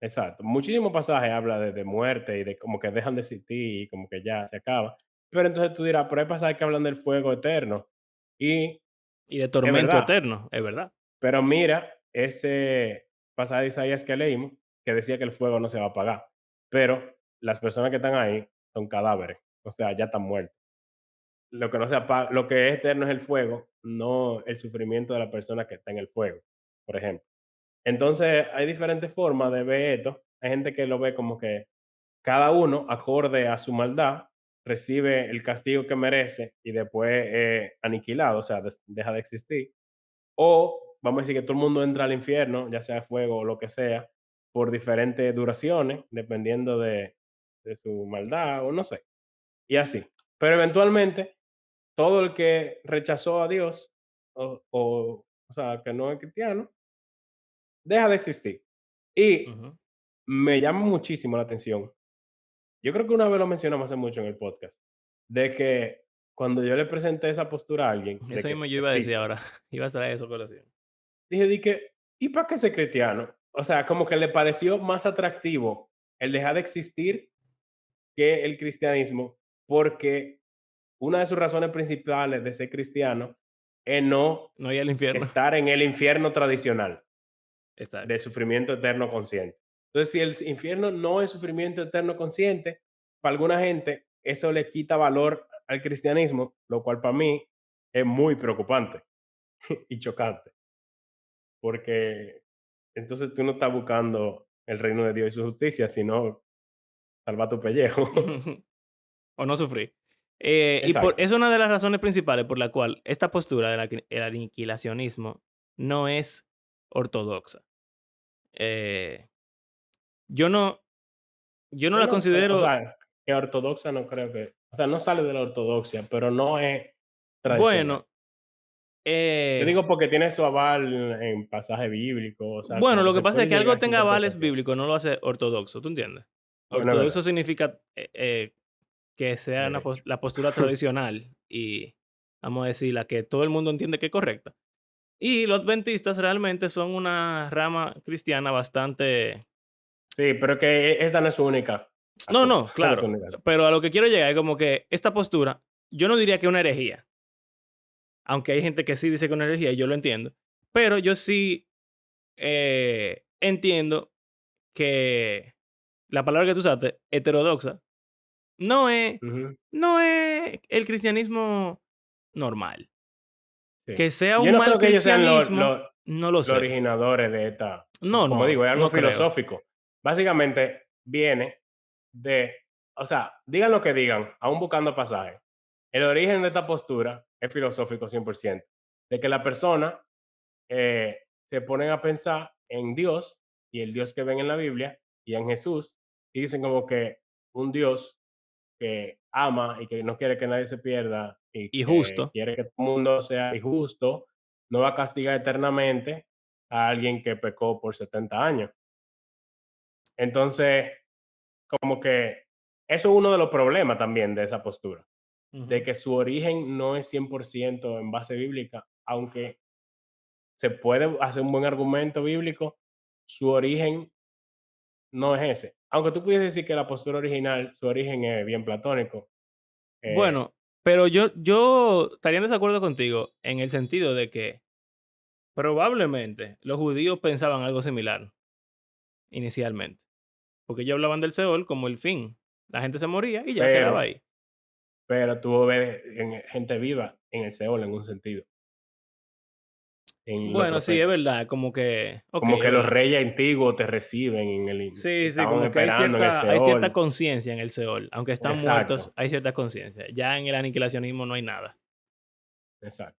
exacto. Muchísimos pasajes habla de muerte y de como que dejan de existir y como que ya se acaba. Pero entonces tú dirás, pero hay pasajes que hablan del fuego eterno. Y Y de es tormento verdad, eterno, es verdad. pero mira ese pasaje de Isaías que leímos, que decía que el fuego no se va a apagar. Pero las personas que están ahí son cadáveres, o sea, ya están muertos. Lo que no se apaga, lo que es eterno es el fuego, no el sufrimiento de la persona que está en el fuego, por ejemplo. Entonces, hay diferentes formas de ver esto. Hay gente que lo ve como que cada uno, acorde a su maldad, recibe el castigo que merece y después aniquilado, o sea, deja de existir. O vamos a decir que todo el mundo entra al infierno, ya sea fuego o lo que sea, por diferentes duraciones, dependiendo de su maldad o no sé. Y así. Pero eventualmente, todo el que rechazó a Dios, o sea, que no es cristiano, deja de existir. Y Ujú. me llama muchísimo la atención. Yo creo que una vez lo mencionamos hace mucho en el podcast, de que cuando yo le presenté esa postura a alguien de Eso que mismo yo iba a decir existe, ahora. Iba a traer eso a colación. dije, di que, ¿y para qué ser cristiano? O sea, como que le pareció más atractivo el dejar de existir que el cristianismo, porque una de sus razones principales de ser cristiano es no No ir al infierno. estar en el infierno tradicional de Exacto. sufrimiento eterno consciente. Entonces, si el infierno no es sufrimiento eterno consciente, para alguna gente eso le quita valor al cristianismo, lo cual para mí es muy preocupante y chocante, porque entonces tú no estás buscando el reino de Dios y su justicia, sino salvar tu pellejo. O no sufrir. Exacto. Es una de las razones principales por la cual esta postura del aniquilacionismo no es ortodoxa. Eh, yo no, yo no Que la no, o considero, sea, que ortodoxa no creo que, o sea, no sale de la ortodoxia, pero no es tradicional. bueno, Yo eh, digo porque tiene su aval en pasaje bíblico, o sea, bueno, como que lo que se pasa puede es que llegar a algo esa tenga avales interpretación. bíblicos no lo hace ortodoxo, ¿tú entiendes? Bueno, es Ortodoxo verdad, significa que sea derecho. la postura tradicional y, vamos a decir, la que todo el mundo entiende que es correcta. Y los adventistas realmente son una rama cristiana bastante. Sí, pero que esa no es su única No, cosa, no, esa no es su claro, única. pero a lo que quiero llegar es como que esta postura, yo no diría que es una herejía, aunque hay gente que sí dice que es una herejía y yo lo entiendo, pero yo sí entiendo que la palabra que tú usaste, heterodoxa, no es, Ujú, no es el cristianismo normal. sí. Que sea Yo un no mal creo que ellos sean cristianismo. No lo los sé. originadores de esta, No, como no, digo, es algo no creo. filosófico. Básicamente viene de, o sea, digan lo que digan, aún buscando pasaje. El origen de esta postura es filosófico 100%, de que la persona se ponen a pensar en Dios y el Dios que ven en la Biblia y en Jesús y dicen como que un Dios que ama y que no quiere que nadie se pierda y Y que justo. quiere que todo el mundo sea justo, no va a castigar eternamente a alguien que pecó por 70 años. Entonces, como que eso es uno de los problemas también de esa postura, de Ujú. que su origen no es 100% en base bíblica, aunque se puede hacer un buen argumento bíblico, su origen no es ese. Aunque tú pudieses decir que la postura original, su origen es bien platónico. eh, Bueno, pero yo estaría en desacuerdo contigo en el sentido de que probablemente los judíos pensaban algo similar inicialmente, porque ellos hablaban del Seol como el fin. La gente se moría y ya quedaba pero ahí. Pero tú ves gente viva en el Seol en un sentido, en los Bueno, sí, es profetas. verdad, como que, okey, Como es que los verdad. reyes antiguos te reciben Sí, sí, estaban como que esperando en el hay cierta Seol. conciencia en el Seol, aunque están muertos, Exacto, hay cierta conciencia. Ya en el aniquilacionismo no hay nada. exacto.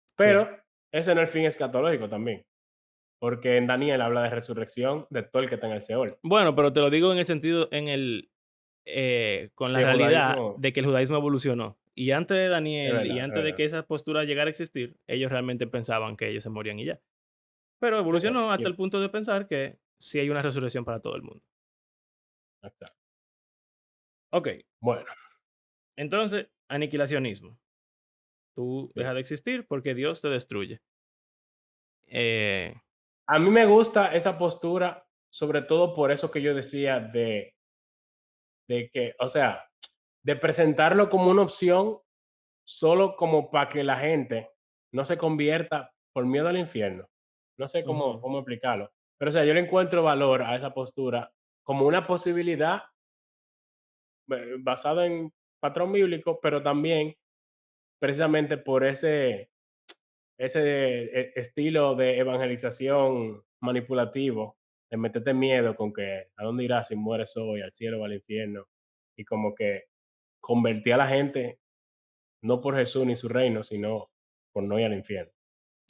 Sí. Pero ese no es el fin escatológico también, porque en Daniel habla de resurrección de todo el que está en el Seol. Bueno, pero te lo digo en el sentido, con Si la el realidad judaísmo de que el judaísmo evolucionó. Y antes de Daniel y es antes de verdad, que esa postura llegara a existir, ellos realmente pensaban que ellos se morían y ya. Pero exacto, evolucionó hasta el punto de pensar que sí hay una resurrección para todo el mundo. exacto. Ok, Bueno, entonces, aniquilacionismo. Tú sí. dejas de existir porque Dios te destruye. Eh, A mí me gusta esa postura, sobre todo por eso que yo decía de que, o sea, de presentarlo como una opción solo como para que la gente no se convierta por miedo al infierno. No sé ujú. cómo explicarlo. Pero, o sea, yo le encuentro valor a esa postura como una posibilidad basada en patrón bíblico, pero también precisamente por ese estilo de evangelización manipulativo, de meterte miedo con que a dónde irás si mueres hoy, al cielo o al infierno, y como que convertí a la gente no por Jesús ni su reino, sino por no ir al infierno.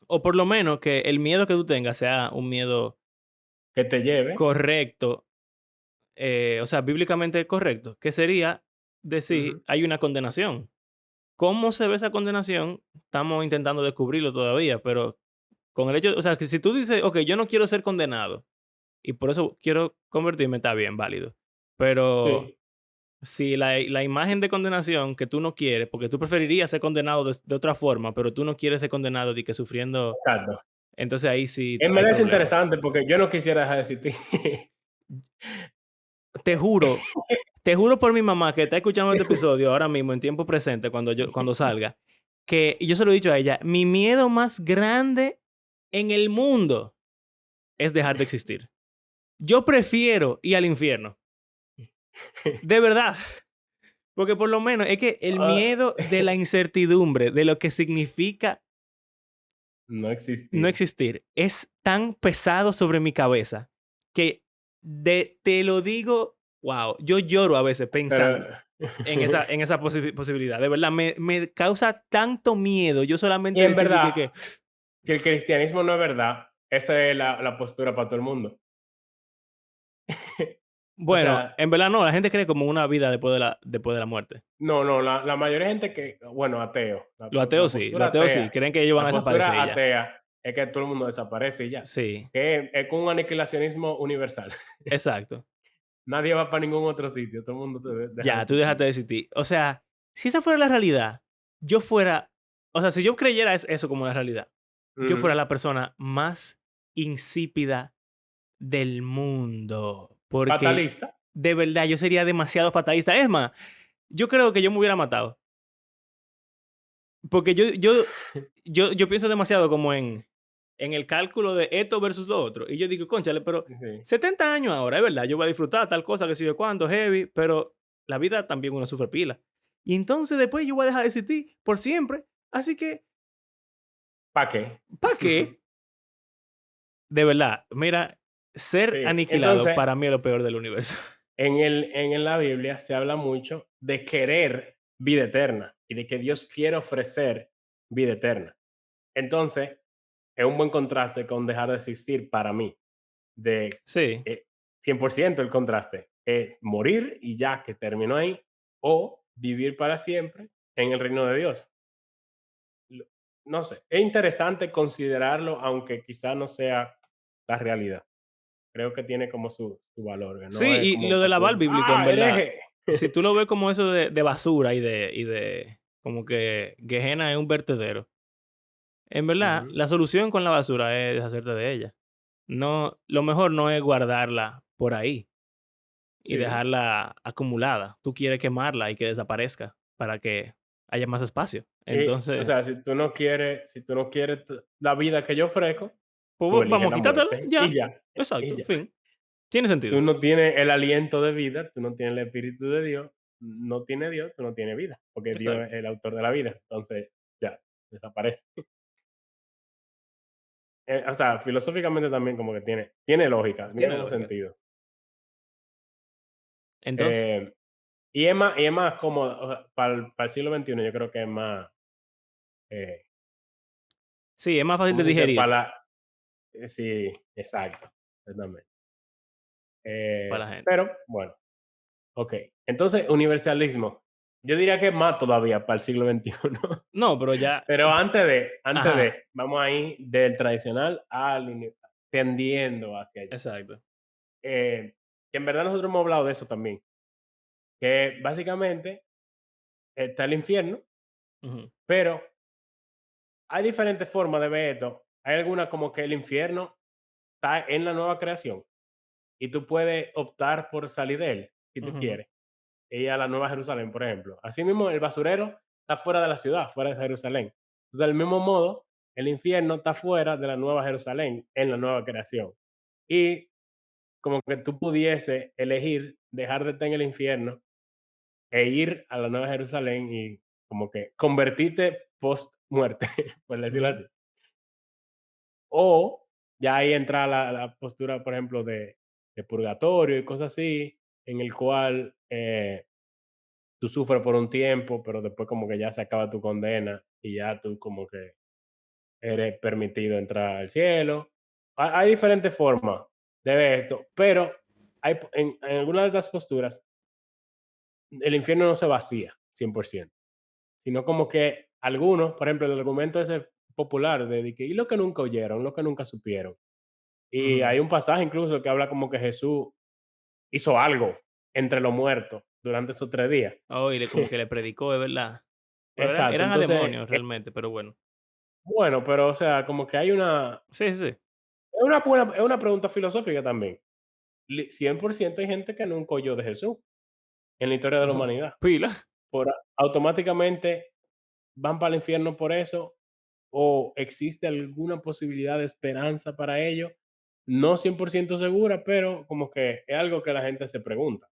O por lo menos que el miedo que tú tengas sea un miedo Que te lleve. correcto, o sea, bíblicamente correcto, que sería decir, Ujú. hay una condenación. ¿Cómo se ve esa condenación? Estamos intentando descubrirlo todavía, pero con el hecho, o sea, que si tú dices, ok, yo no quiero ser condenado y por eso quiero convertirme, está bien, válido. Pero Sí, si la imagen de condenación que tú no quieres, porque tú preferirías ser condenado de otra forma, pero tú no quieres ser condenado de que sufriendo, exacto. entonces ahí sí En hay verdad es problema. interesante porque yo no quisiera dejar de existir. Te juro, te juro por mi mamá que está escuchando este episodio ahora mismo en tiempo presente cuando salga, que y yo se lo he dicho a ella, mi miedo más grande en el mundo es dejar de existir. Yo prefiero ir al infierno, de verdad, porque por lo menos es que el Ah, miedo de la incertidumbre, de lo que significa no no existir. existir, es tan pesado sobre mi cabeza que te lo digo, wow, yo lloro a veces pensando Pero en esa posibilidad. De verdad, me causa tanto miedo yo y solamente en decir de verdad, que si el cristianismo no es verdad, esa es la postura para todo el mundo. O bueno, sea, en verdad no, la gente cree como una vida después de la muerte. no, la mayoría de gente que, bueno, ateo, Los ateos sí, creen que ellos van la a desaparecer postura y ya. atea es que todo el mundo desaparece y ya. Sí, Que es con un aniquilacionismo universal. exacto. Nadie va para ningún otro sitio, todo el mundo deja de Ya, tú existir. dejaste de existir. O sea, si esa fuera la realidad, yo fuera, o sea, si yo creyera eso como la realidad, yo fuera Ujú. la persona más insípida del mundo. Porque Fatalista. de verdad yo sería demasiado fatalista. Es más, yo creo que yo me hubiera matado. Porque yo pienso demasiado como en el cálculo de esto versus lo otro. Y yo digo, cónchale, pero Sí, 70 años ahora, es verdad, yo voy a disfrutar tal cosa, que sé yo cuándo, heavy, pero la vida también uno sufre pila. Y entonces después yo voy a dejar de existir por siempre. Así que, ¿para qué? ¿para qué? de verdad, mira, ser Sí, aniquilado entonces, para mí es lo peor del universo. en la Biblia se habla mucho de querer vida eterna y de que Dios quiere ofrecer vida eterna. Entonces, es un buen contraste con dejar de existir para mí, de Sí. 100% el contraste, morir y ya, que terminó ahí, o vivir para siempre en el reino de Dios. Lo No sé, es interesante considerarlo, aunque quizá no sea la realidad. Creo que tiene como su valor, que no es Sí, y como lo del para tú aval decir: bíblico, en "Ah, verdad, hereje". si tú lo ves como eso de basura y de como que Gehenna es un vertedero, en verdad, Ujú. la solución con la basura es deshacerte de ella. No, lo mejor no es guardarla por ahí y Sí. dejarla acumulada. Tú quieres quemarla y que desaparezca para que haya más espacio. O Entonces, sea, si tú no quieres la vida que yo ofrezco, pues tú eliges vamos a la quitártela, muerte y ya. ya, y Exacto, ya. fin. Tiene Tú sentido. no tienes el aliento de vida, tú no tienes el espíritu de Dios, no tiene Dios, tú no tienes vida, porque Dios Exacto, es el autor de la vida. Entonces, ya, desaparece. O sea, filosóficamente también como que tiene lógica, tiene tiene como lógica. sentido. Entonces, Eh, y es más cómodo, o sea, para el siglo XXI yo creo que es más, eh, sí, es más fácil ¿cómo de se dice? digerir Sí, exacto, exactamente. para la gente. Pero bueno, ok. Entonces, universalismo. Yo diría que es más todavía para el siglo XXI. No, pero ya, Pero antes de, ajá, vamos ahí del tradicional tendiendo hacia allá. exacto. Que en verdad nosotros hemos hablado de eso también, que básicamente está el infierno, Ujú, pero hay diferentes formas de ver esto. Hay algunas como que el infierno está en la nueva creación y tú puedes optar por salir de él si tú ujú, quieres. Ir a la Nueva Jerusalén, por ejemplo. Asimismo, el basurero está fuera de la ciudad, fuera de Jerusalén. Entonces, del mismo modo, el infierno está fuera de la Nueva Jerusalén, en la nueva creación. Y como que tú pudiese elegir dejar de estar en el infierno e ir a la Nueva Jerusalén y como que convertirte post muerte, por decirlo ujú, así. O ya ahí entra la postura, por ejemplo, de purgatorio y cosas así, en el cual tú sufres por un tiempo, pero después como que ya se acaba tu condena y ya tú como que eres permitido entrar al cielo. Hay diferentes formas de ver esto, pero en algunas de estas posturas el infierno no se vacía 100%, sino como que algunos, por ejemplo, el argumento ese popular de que, y lo que nunca oyeron, lo que nunca supieron. Y ujú. hay un pasaje incluso que habla como que Jesús hizo algo entre los muertos durante esos 3 días. Oh, y como que le predicó, es verdad. Pero eran, Exacto, eran a entonces, demonios realmente, pero bueno. bueno, pero o sea, como que hay Sí, sí, sí. es una pregunta filosófica también. 100% hay gente que nunca oyó de Jesús en la historia de la Ujú. humanidad. Pila. Automáticamente van para el infierno por eso, o existe alguna posibilidad de esperanza para ellos. No 100% segura, pero como que es algo que la gente se pregunta.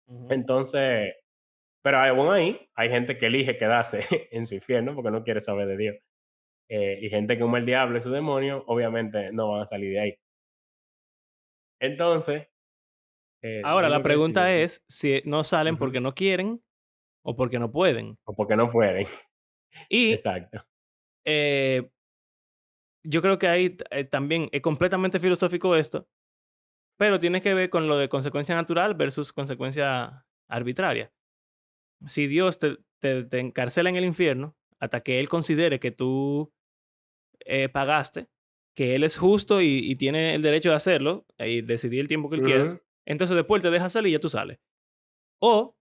Ujú. Entonces, pero aún ahí, hay gente que elige quedarse en su infierno porque no quiere saber de Dios. Y gente como el diablo y su demonio, obviamente no van a salir de ahí. Entonces, Ahora, la digo que sí, pregunta es si no salen ujú, porque no quieren o porque no pueden. o porque no pueden. Y Exacto. eh, yo creo que ahí también es completamente filosófico esto, pero tiene que ver con lo de consecuencia natural versus consecuencia arbitraria. Si Dios te encarcela en el infierno hasta que Él considere que tú pagaste, que Él es justo y tiene el derecho de hacerlo y decidir el tiempo que Él quiera, Ujú. entonces después Él te deja salir y ya tú sales. O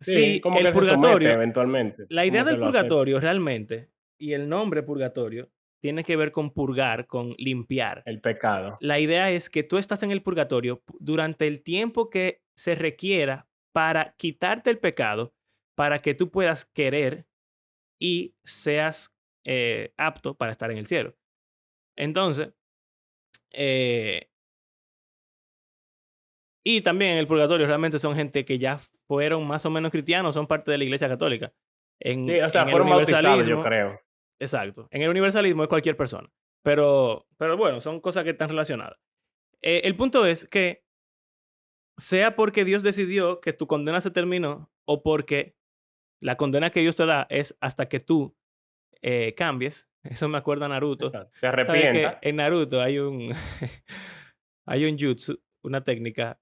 Sí, si como el que se somete purgatorio, eventualmente, la idea como que del lo acepta, purgatorio realmente y el nombre purgatorio tiene que ver con purgar, con limpiar. el pecado. La idea es que tú estás en el purgatorio durante el tiempo que se requiera para quitarte el pecado, para que tú puedas querer y seas apto para estar en el cielo. Entonces, eh, y también en el purgatorio realmente son gente que ya fueron más o menos cristianos, son parte de la iglesia católica. Sí, o sea, En el fueron bautizados, yo universalismo, creo. exacto, en el universalismo es cualquier persona. Pero bueno, son cosas que están relacionadas. El punto es que sea porque Dios decidió que tu condena se terminó o porque la condena que Dios te da es hasta que tú cambies. Eso me acuerda a Naruto. Exacto. Te ¿Sabes que arrepientas. en Naruto hay un, hay un jutsu, una técnica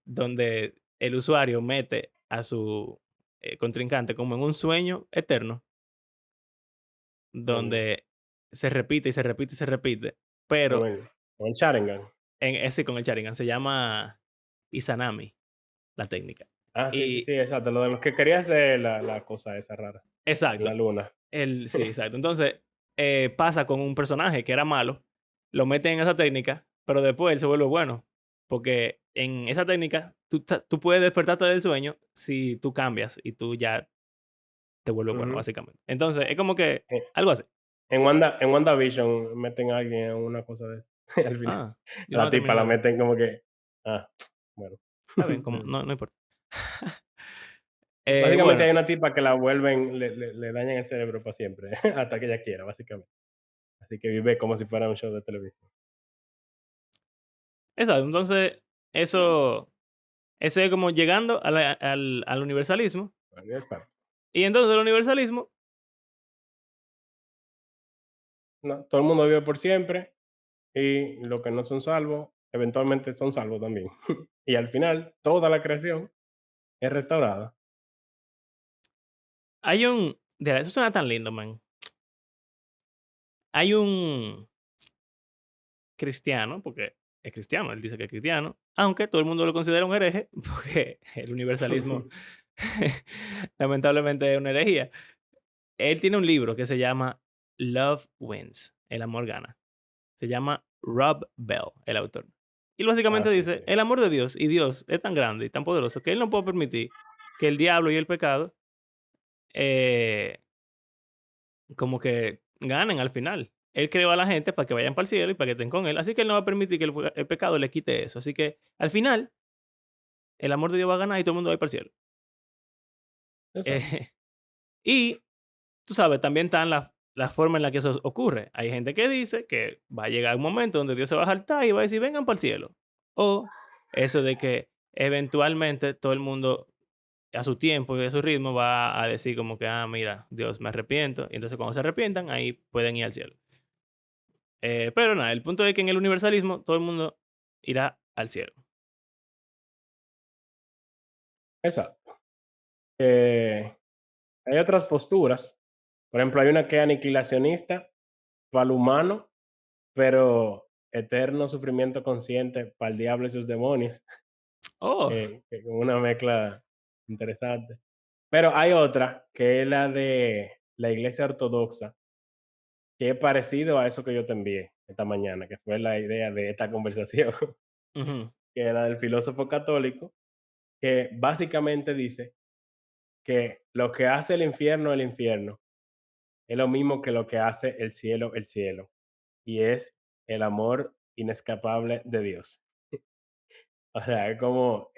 donde el usuario mete a su contrincante como en un sueño eterno, Mm, donde se repite y se repite y se repite, pero con el Sharingan. en ese con el Sharingan se llama Izanami, la técnica. Ah, sí, sí, Y sí, exacto. Lo de los que quería hacer la cosa esa rara. En exacto, la luna. sí, exacto. Entonces, pasa con un personaje que era malo, lo meten en esa técnica, pero después él se vuelve bueno. Porque en esa técnica tú puedes despertarte del sueño si tú cambias y tú ya te vuelves bueno, Ujú. básicamente. Entonces, es como que Eh, algo así. en WandaVision meten a alguien en una cosa de esa. Al final, Ah, yo a no la la tipa terminé la de ver. meten como que, ah, bueno. Está bien, como, no, no importa. Básicamente Bueno, hay una tipa que la vuelven, le dañan el cerebro para siempre, hasta que ella quiera, básicamente. Así que vive como si fuera un show de televisión. exacto. Entonces, eso, ese es como llegando al universalismo. Bueno, exacto. Y entonces el universalismo, No, todo el mundo vive por siempre y los que no son salvos, eventualmente son salvos también. Y al final, toda la creación es restaurada. hay un... Eso suena tan lindo, man. Hay un cristiano, porque es cristiano, él dice que es cristiano, aunque todo el mundo lo considera un hereje, porque el universalismo lamentablemente es una herejía. Él tiene un libro que se llama Love Wins, El amor gana. Se llama Rob Bell, el autor. Y él Ah, básicamente sí, dice, sí. el amor de Dios y Dios es tan grande y tan poderoso que él no puede permitir que el diablo y el pecado eh, como que ganen al final. Él creó a la gente para que vayan para el cielo y para que estén con él. Así que él no va a permitir que el pecado le quite eso. Así que al final, el amor de Dios va a ganar y todo el mundo va a ir para el cielo. Exacto. Eh, y tú sabes, también están la forma en la que eso ocurre. Hay gente que dice que va a llegar un momento donde Dios se va a saltar y va a decir, vengan para el cielo. O eso de que eventualmente todo el mundo a su tiempo y a su ritmo va a decir como que, ah, mira, Dios, me arrepiento. Y entonces cuando se arrepientan, ahí pueden ir al cielo. Pero nada, el punto es que en el universalismo todo el mundo irá al cielo. Exacto. Hay otras posturas. Por ejemplo, hay una que es aniquilacionista para el humano, pero eterno sufrimiento consciente para el diablo y sus demonios. Oh, Que una mezcla interesante. Pero hay otra que es la de la iglesia ortodoxa, que es parecido a eso que yo te envié esta mañana, que fue la idea de esta conversación, ujú, que era del filósofo católico, que básicamente dice que lo que hace el infierno, es lo mismo que lo que hace el cielo, y es el amor inescapable de Dios. O sea, es como,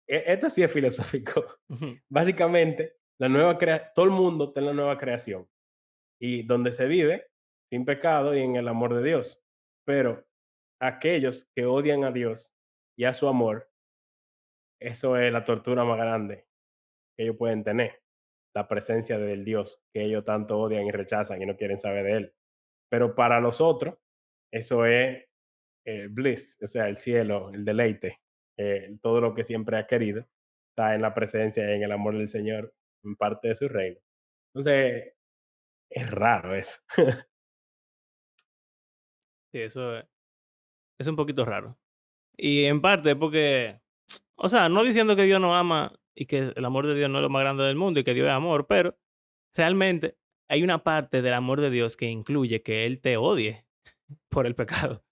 esto sí es filosófico. ujú. Básicamente, todo el mundo está en la nueva creación y donde se vive sin pecado y en el amor de Dios. Pero aquellos que odian a Dios y a su amor, eso es la tortura más grande que ellos pueden tener, la presencia del Dios que ellos tanto odian y rechazan y no quieren saber de él. Pero para los otros, eso es bliss, o sea, el cielo, el deleite, todo lo que siempre ha querido, está en la presencia y en el amor del Señor, en parte de su reino. Entonces, es raro eso. Sí, eso es un poquito raro. Y en parte porque, o sea, no diciendo que Dios no ama y que el amor de Dios no es lo más grande del mundo y que Dios es amor, pero realmente hay una parte del amor de Dios que incluye que Él te odie por el pecado.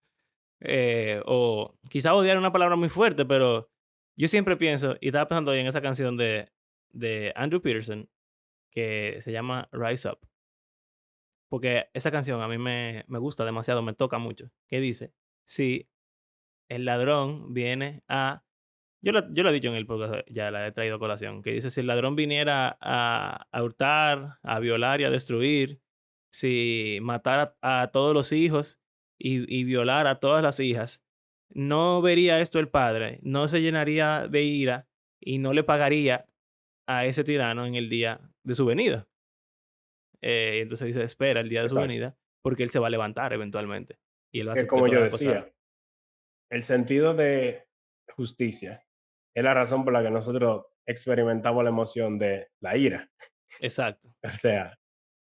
O quizá odiar es una palabra muy fuerte, pero yo siempre pienso, y estaba pensando hoy en esa canción de Andrew Peterson, que se llama Rise Up, porque esa canción a mí me gusta demasiado, me toca mucho, que dice, si el ladrón viene a... yo lo he dicho en el podcast, ya la he traído a colación, que dice, si el ladrón viniera a hurtar, a violar y a destruir, si matara a todos los hijos y violara a todas las hijas, no vería esto el padre, no se llenaría de ira y no le pagaría a ese tirano en el día de su venida. Entonces dice, espera el día de su exacto. venida, porque él se va a levantar eventualmente y él va a Que hacer que como todas yo las cosas. decía, el sentido de justicia es la razón por la que nosotros experimentamos la emoción de la ira. Exacto. O sea,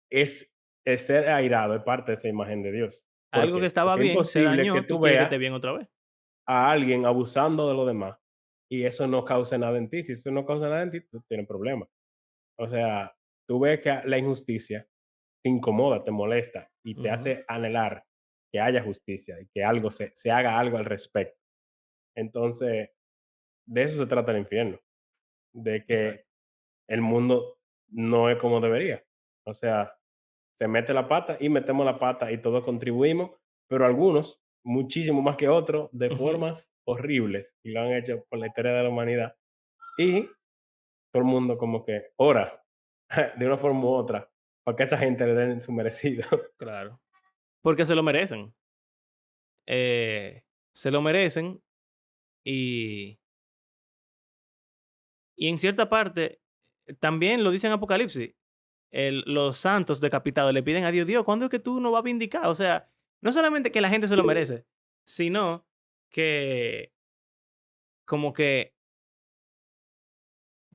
es, es ser airado, es parte de esa imagen de Dios. ¿Por Algo que qué? estaba Porque es bien se imposible que dañó, tú tú quieres que veas esté bien otra vez. a alguien abusando de los demás y eso no causa nada en ti. Si eso no causa nada en ti, tú tienes problemas. O sea, tú ves que la injusticia te incomoda, te molesta y te Ujú, hace anhelar que haya justicia y que algo se haga algo al respecto. Entonces, de eso se trata el infierno, de que exacto. el mundo no es como debería. O sea, se mete la pata y metemos la pata y todos contribuimos, pero algunos, muchísimo más que otros, de Ujú, formas horribles y lo han hecho por la historia de la humanidad. Y todo el mundo como que ora de una forma u otra para que esa gente le den su merecido. claro. Porque se lo merecen. Se lo merecen y, y en cierta parte también lo dice en Apocalipsis. Los santos decapitados le piden a Dios, Dios, ¿cuándo es que tú nos vas a vindicar? O sea, no solamente que la gente se lo merece, sino que como que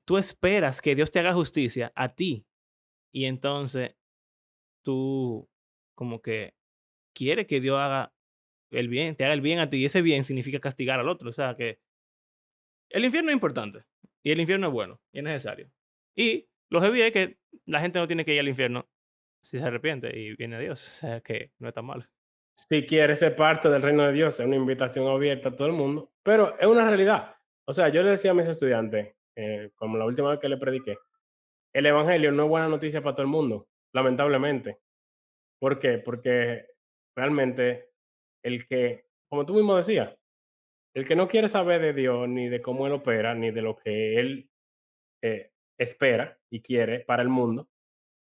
tú esperas que Dios te haga justicia a ti y entonces tú como que quieres que Dios haga el bien, te haga el bien a ti y ese bien significa castigar al otro. O sea que el infierno es importante y el infierno es bueno y es necesario. Y lo heavy es que la gente no tiene que ir al infierno si se arrepiente y viene a Dios. O sea que no es tan malo. Si quieres ser parte del reino de Dios, es una invitación abierta a todo el mundo, pero es una realidad. O sea, yo le decía a mis estudiantes, como la última vez que le prediqué, el evangelio no es buena noticia para todo el mundo, lamentablemente. ¿Por qué? Porque realmente el que, como tú mismo decías, el que no quiere saber de Dios, ni de cómo Él opera, ni de lo que Él espera y quiere para el mundo,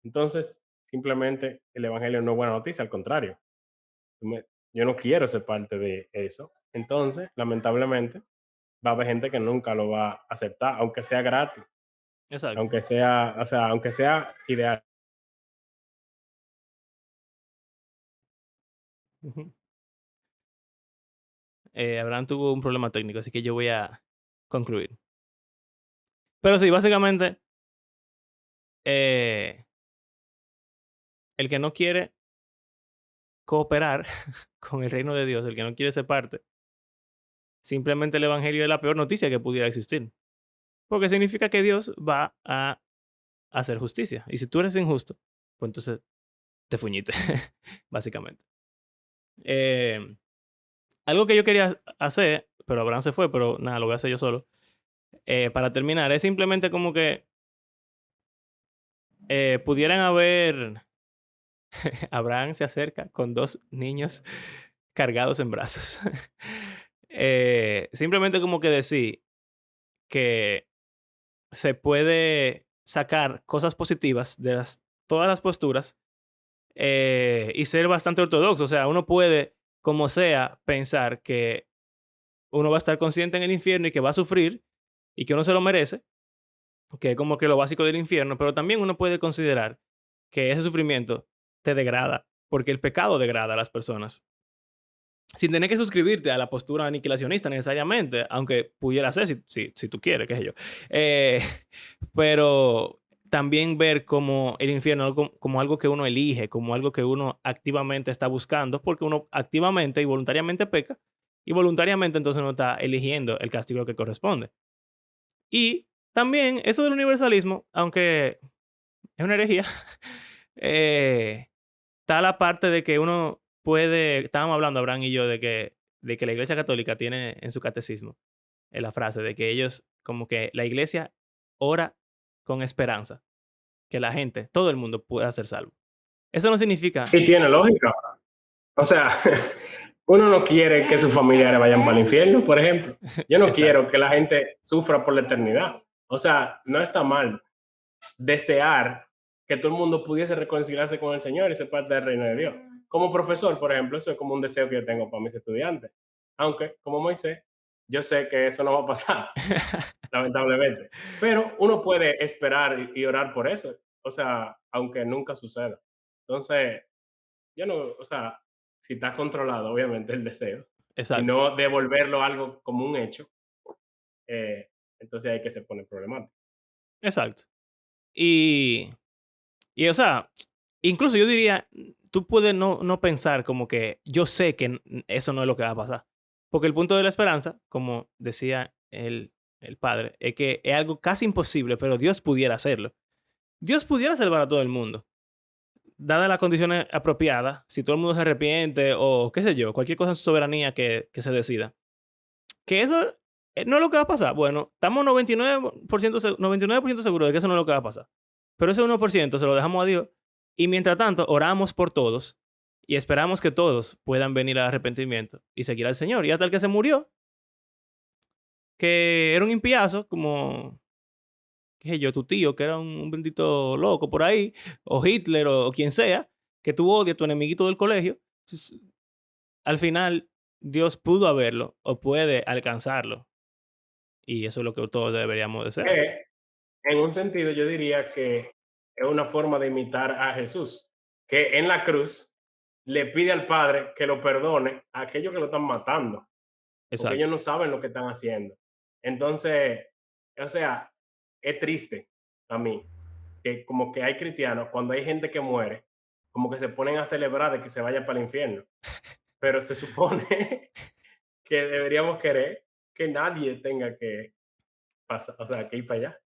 entonces simplemente el evangelio no es buena noticia, al contrario. me- yo no quiero ser parte de eso. Entonces, lamentablemente, va a haber gente que nunca lo va a aceptar, aunque sea gratis, Exacto. aunque sea, o sea, aunque sea ideal. Ujú. Abraham tuvo un problema técnico, así que yo voy a concluir. Pero sí, básicamente, eh, el que no quiere cooperar con el reino de Dios, el que no quiere ser parte, simplemente el evangelio es la peor noticia que pudiera existir. Porque significa que Dios va a hacer justicia. Y si tú eres injusto, pues entonces te fuñiste, básicamente. Eh, Algo que yo quería hacer, pero Abraham se fue, pero nada, lo voy a hacer yo solo. Para terminar, es simplemente como que pudieran haber. Abraham se acerca con dos niños cargados en brazos. Simplemente como que decir que se puede sacar cosas positivas de todas las posturas y ser bastante ortodoxo. O sea, uno puede, como sea, pensar que uno va a estar consciente en el infierno y que va a sufrir y que uno se lo merece, que es como que lo básico del infierno, pero también uno puede considerar que ese sufrimiento te degrada, porque el pecado degrada a las personas. Sin tener que suscribirte a la postura aniquilacionista necesariamente, aunque pudiera ser si tú quieres, qué sé yo. Eh, pero también ver como el infierno como algo que uno elige, como algo que uno activamente está buscando, porque uno activamente y voluntariamente peca, y voluntariamente entonces no está eligiendo el castigo que corresponde. Y también eso del universalismo, aunque es una herejía, eh, está la parte de que uno puede, estábamos hablando Abraham y yo de que la Iglesia Católica tiene en su catecismo la frase de que ellos, como que la Iglesia ora con esperanza, que la gente, todo el mundo pueda ser salvo. Eso no significa, Y tiene lógica. O sea, uno no quiere que sus familiares vayan para el infierno, por ejemplo. Yo no quiero exacto, que la gente sufra por la eternidad. O sea, no está mal desear que todo el mundo pudiese reconciliarse con el Señor y ser parte del reino de Dios. Como profesor, por ejemplo, eso es como un deseo que yo tengo para mis estudiantes. Aunque, como Moisés, yo sé que eso no va a pasar, lamentablemente. Pero uno puede esperar y orar por eso. O sea, aunque nunca suceda. Entonces, yo no, o sea, si está controlado, obviamente, el deseo, y Exacto, no devolverlo algo como un hecho, eh, entonces hay que se pone problemático. exacto. Y o sea, incluso yo diría, tú puedes no pensar como que yo sé que eso no es lo que va a pasar. Porque el punto de la esperanza, como decía el padre, es que es algo casi imposible, pero Dios pudiera hacerlo. Dios pudiera salvar a todo el mundo, dadas las condiciones apropiadas, si todo el mundo se arrepiente o qué sé yo, cualquier cosa en su soberanía que se decida. Que eso no es lo que va a pasar. Bueno, estamos 99% seguros de que eso no es lo que va a pasar. Pero ese 1% se lo dejamos a Dios y mientras tanto oramos por todos y esperamos que todos puedan venir al arrepentimiento y seguir al Señor. Y hasta el que se murió, que era un impiazo, como, qué sé yo, tu tío, que era un bendito loco por ahí, o Hitler o quien sea, que tú odias, tu enemiguito del colegio, al final Dios pudo haberlo o puede alcanzarlo. Y eso es lo que todos deberíamos desear. Que en un sentido yo diría que es una forma de imitar a Jesús, que en la cruz le pide al Padre que lo perdone a aquellos que lo están matando, porque ellos Exacto. no saben lo que están haciendo. Entonces, o sea, es triste a mí que como que hay cristianos, cuando hay gente que muere, como que se ponen a celebrar de que se vaya para el infierno, pero se supone que deberíamos querer que nadie tenga que pasar, o sea, que ir para allá,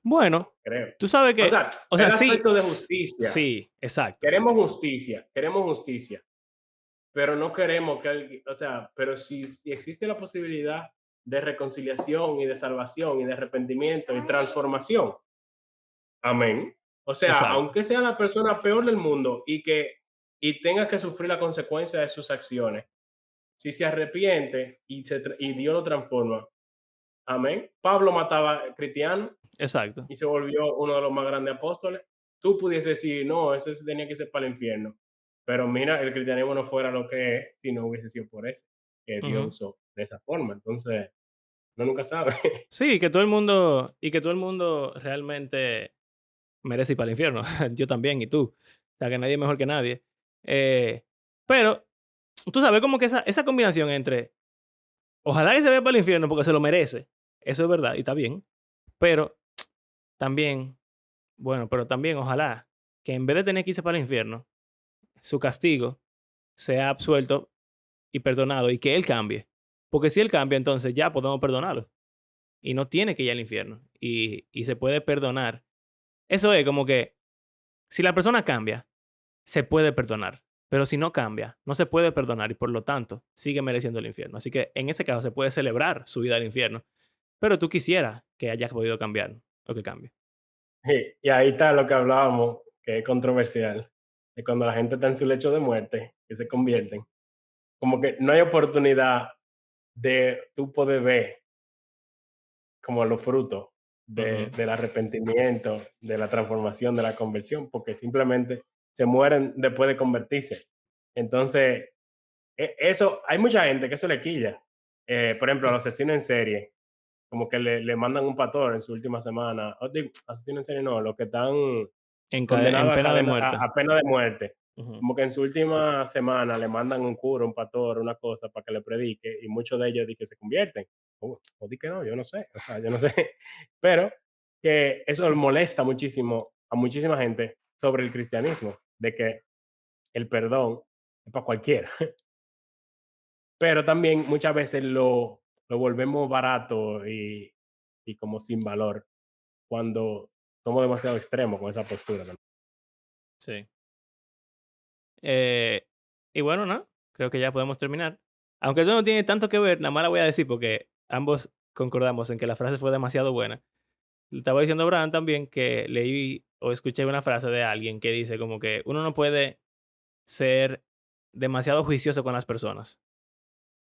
Bueno, creo. tú sabes O que, sea, o sea, el sí, aspecto de justicia. sí, exacto, Queremos justicia, pero no queremos que alguien, o sea, pero si existe la posibilidad de reconciliación y de salvación y de arrepentimiento y transformación, amén. O sea, exacto, aunque sea la persona peor del mundo y tenga que sufrir la consecuencia de sus acciones, si se arrepiente y Dios lo transforma, amén. Pablo mataba cristianos exacto. y se volvió uno de los más grandes apóstoles. Tú pudieses decir, no, ese tenía que ser para el infierno. Pero mira, el cristianismo no fuera lo que es si no hubiese sido por eso, que Dios Ujú. usó de esa forma. Entonces, uno nunca sabe. Sí, que todo el mundo realmente merece ir para el infierno. Yo también, y tú. O sea, que nadie es mejor que nadie. Pero, tú sabes, como que esa combinación entre, ojalá que se vaya para el infierno porque se lo merece. Eso es verdad y está bien. Pero también, bueno, pero también ojalá que en vez de tener que irse para el infierno, su castigo sea absuelto y perdonado y que él cambie. Porque si él cambia, entonces ya podemos perdonarlo. Y no tiene que ir al infierno. Y se puede perdonar. Eso es como que si la persona cambia, se puede perdonar. Pero si no cambia, no se puede perdonar y por lo tanto sigue mereciendo el infierno. Así que en ese caso se puede celebrar su vida al infierno. Pero tú quisieras que haya podido cambiar o que cambie. Y ahí está lo que hablábamos, que es controversial, de cuando la gente está en su lecho de muerte, que se convierten. Como que no hay oportunidad de tú poder ver como los frutos Ujú. del arrepentimiento, de la transformación, de la conversión, porque simplemente se mueren después de convertirse. Entonces, eso, hay mucha gente que eso le quilla. Por ejemplo, a los asesinos en serie, como que le mandan un pastor en su última semana. O digo, asesinos en serie no, los que están En condenados a pena de cadena, muerte. a pena de muerte. Ujú. Como que en su última semana le mandan un cura, un pastor, una cosa para que le predique, y muchos de ellos di que se convierten. O di que no, yo no sé, o sea, yo no sé. Pero que eso molesta muchísimo a muchísima gente sobre el cristianismo, de que el perdón es para cualquiera. Pero también muchas veces lo volvemos barato y como sin valor cuando somos demasiado extremos con esa postura también. Sí. Eh, y bueno, no, creo que ya podemos terminar. Aunque esto no tiene tanto que ver, nada más la voy a decir porque ambos concordamos en que la frase fue demasiado buena. Le estaba diciendo a Abraham también que leí o escuché una frase de alguien que dice como que uno no puede ser demasiado juicioso con las personas.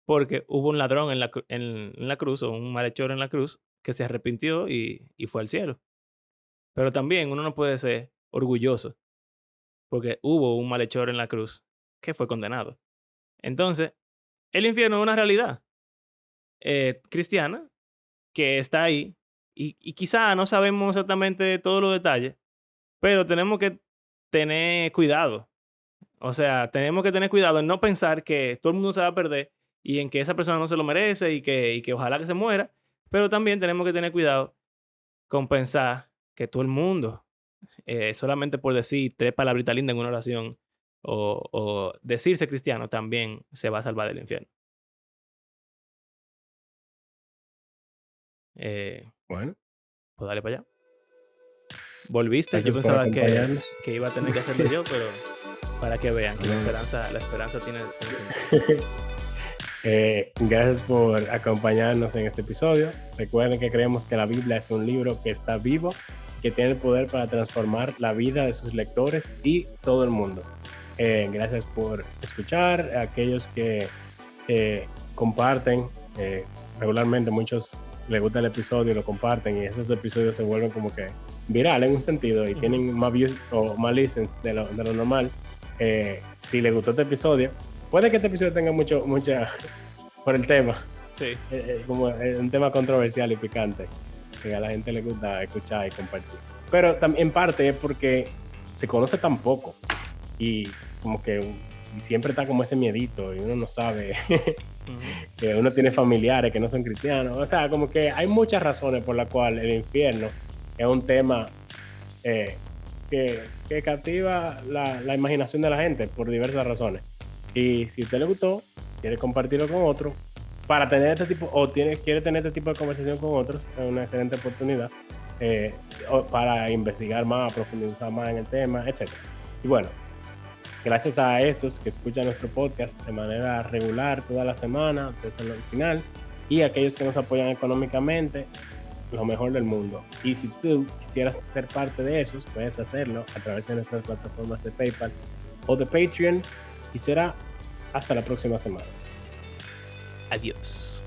Porque hubo un ladrón en la cruz o un malhechor en la cruz que se arrepintió y fue al cielo. Pero también uno no puede ser orgulloso, porque hubo un malhechor en la cruz que fue condenado. Entonces, el infierno es una realidad cristiana que está ahí y quizá no sabemos exactamente todos los detalles, pero tenemos que tener cuidado. O sea, tenemos que tener cuidado en no pensar que todo el mundo se va a perder y en que esa persona no se lo merece y que ojalá que se muera, pero también tenemos que tener cuidado con pensar que todo el mundo, solamente por decir 3 palabritas lindas en una oración o decirse cristiano, también se va a salvar del infierno. Eh, Bueno, pues dale para allá. Volviste, yo gracias por pensaba acompañarnos. que iba a tener que hacerlo yo, pero para que vean que No. la esperanza tiene sentido. Gracias por acompañarnos en este episodio. Recuerden que creemos que la Biblia es un libro que está vivo, que tiene el poder para transformar la vida de sus lectores y todo el mundo. Gracias por escuchar. A aquellos que comparten regularmente, muchos les gusta el episodio, lo comparten y esos episodios se vuelven como que viral en un sentido y tienen más views o más listens de lo normal. Si les gustó este episodio, puede que este episodio tenga mucha por el tema, Sí. como un tema controversial y picante, que a la gente le gusta escuchar y compartir. Pero también en parte es porque se conoce tan poco y como que y siempre está como ese miedito y uno no sabe que uno tiene familiares que no son cristianos. O sea, como que hay muchas razones por las cuales el infierno es un tema que captiva la imaginación de la gente por diversas razones. Y si a usted le gustó, quiere compartirlo con otro, para tener este tipo, o quiere tener este tipo de conversación con otros, es una excelente oportunidad para investigar más, profundizar más en el tema, etc. Y bueno, gracias a estos que escuchan nuestro podcast de manera regular toda la semana, desde el final, y a aquellos que nos apoyan económicamente, lo mejor del mundo. Y si tú quisieras ser parte de esos, puedes hacerlo a través de nuestras plataformas de PayPal o de Patreon. Y será hasta la próxima semana. Adiós.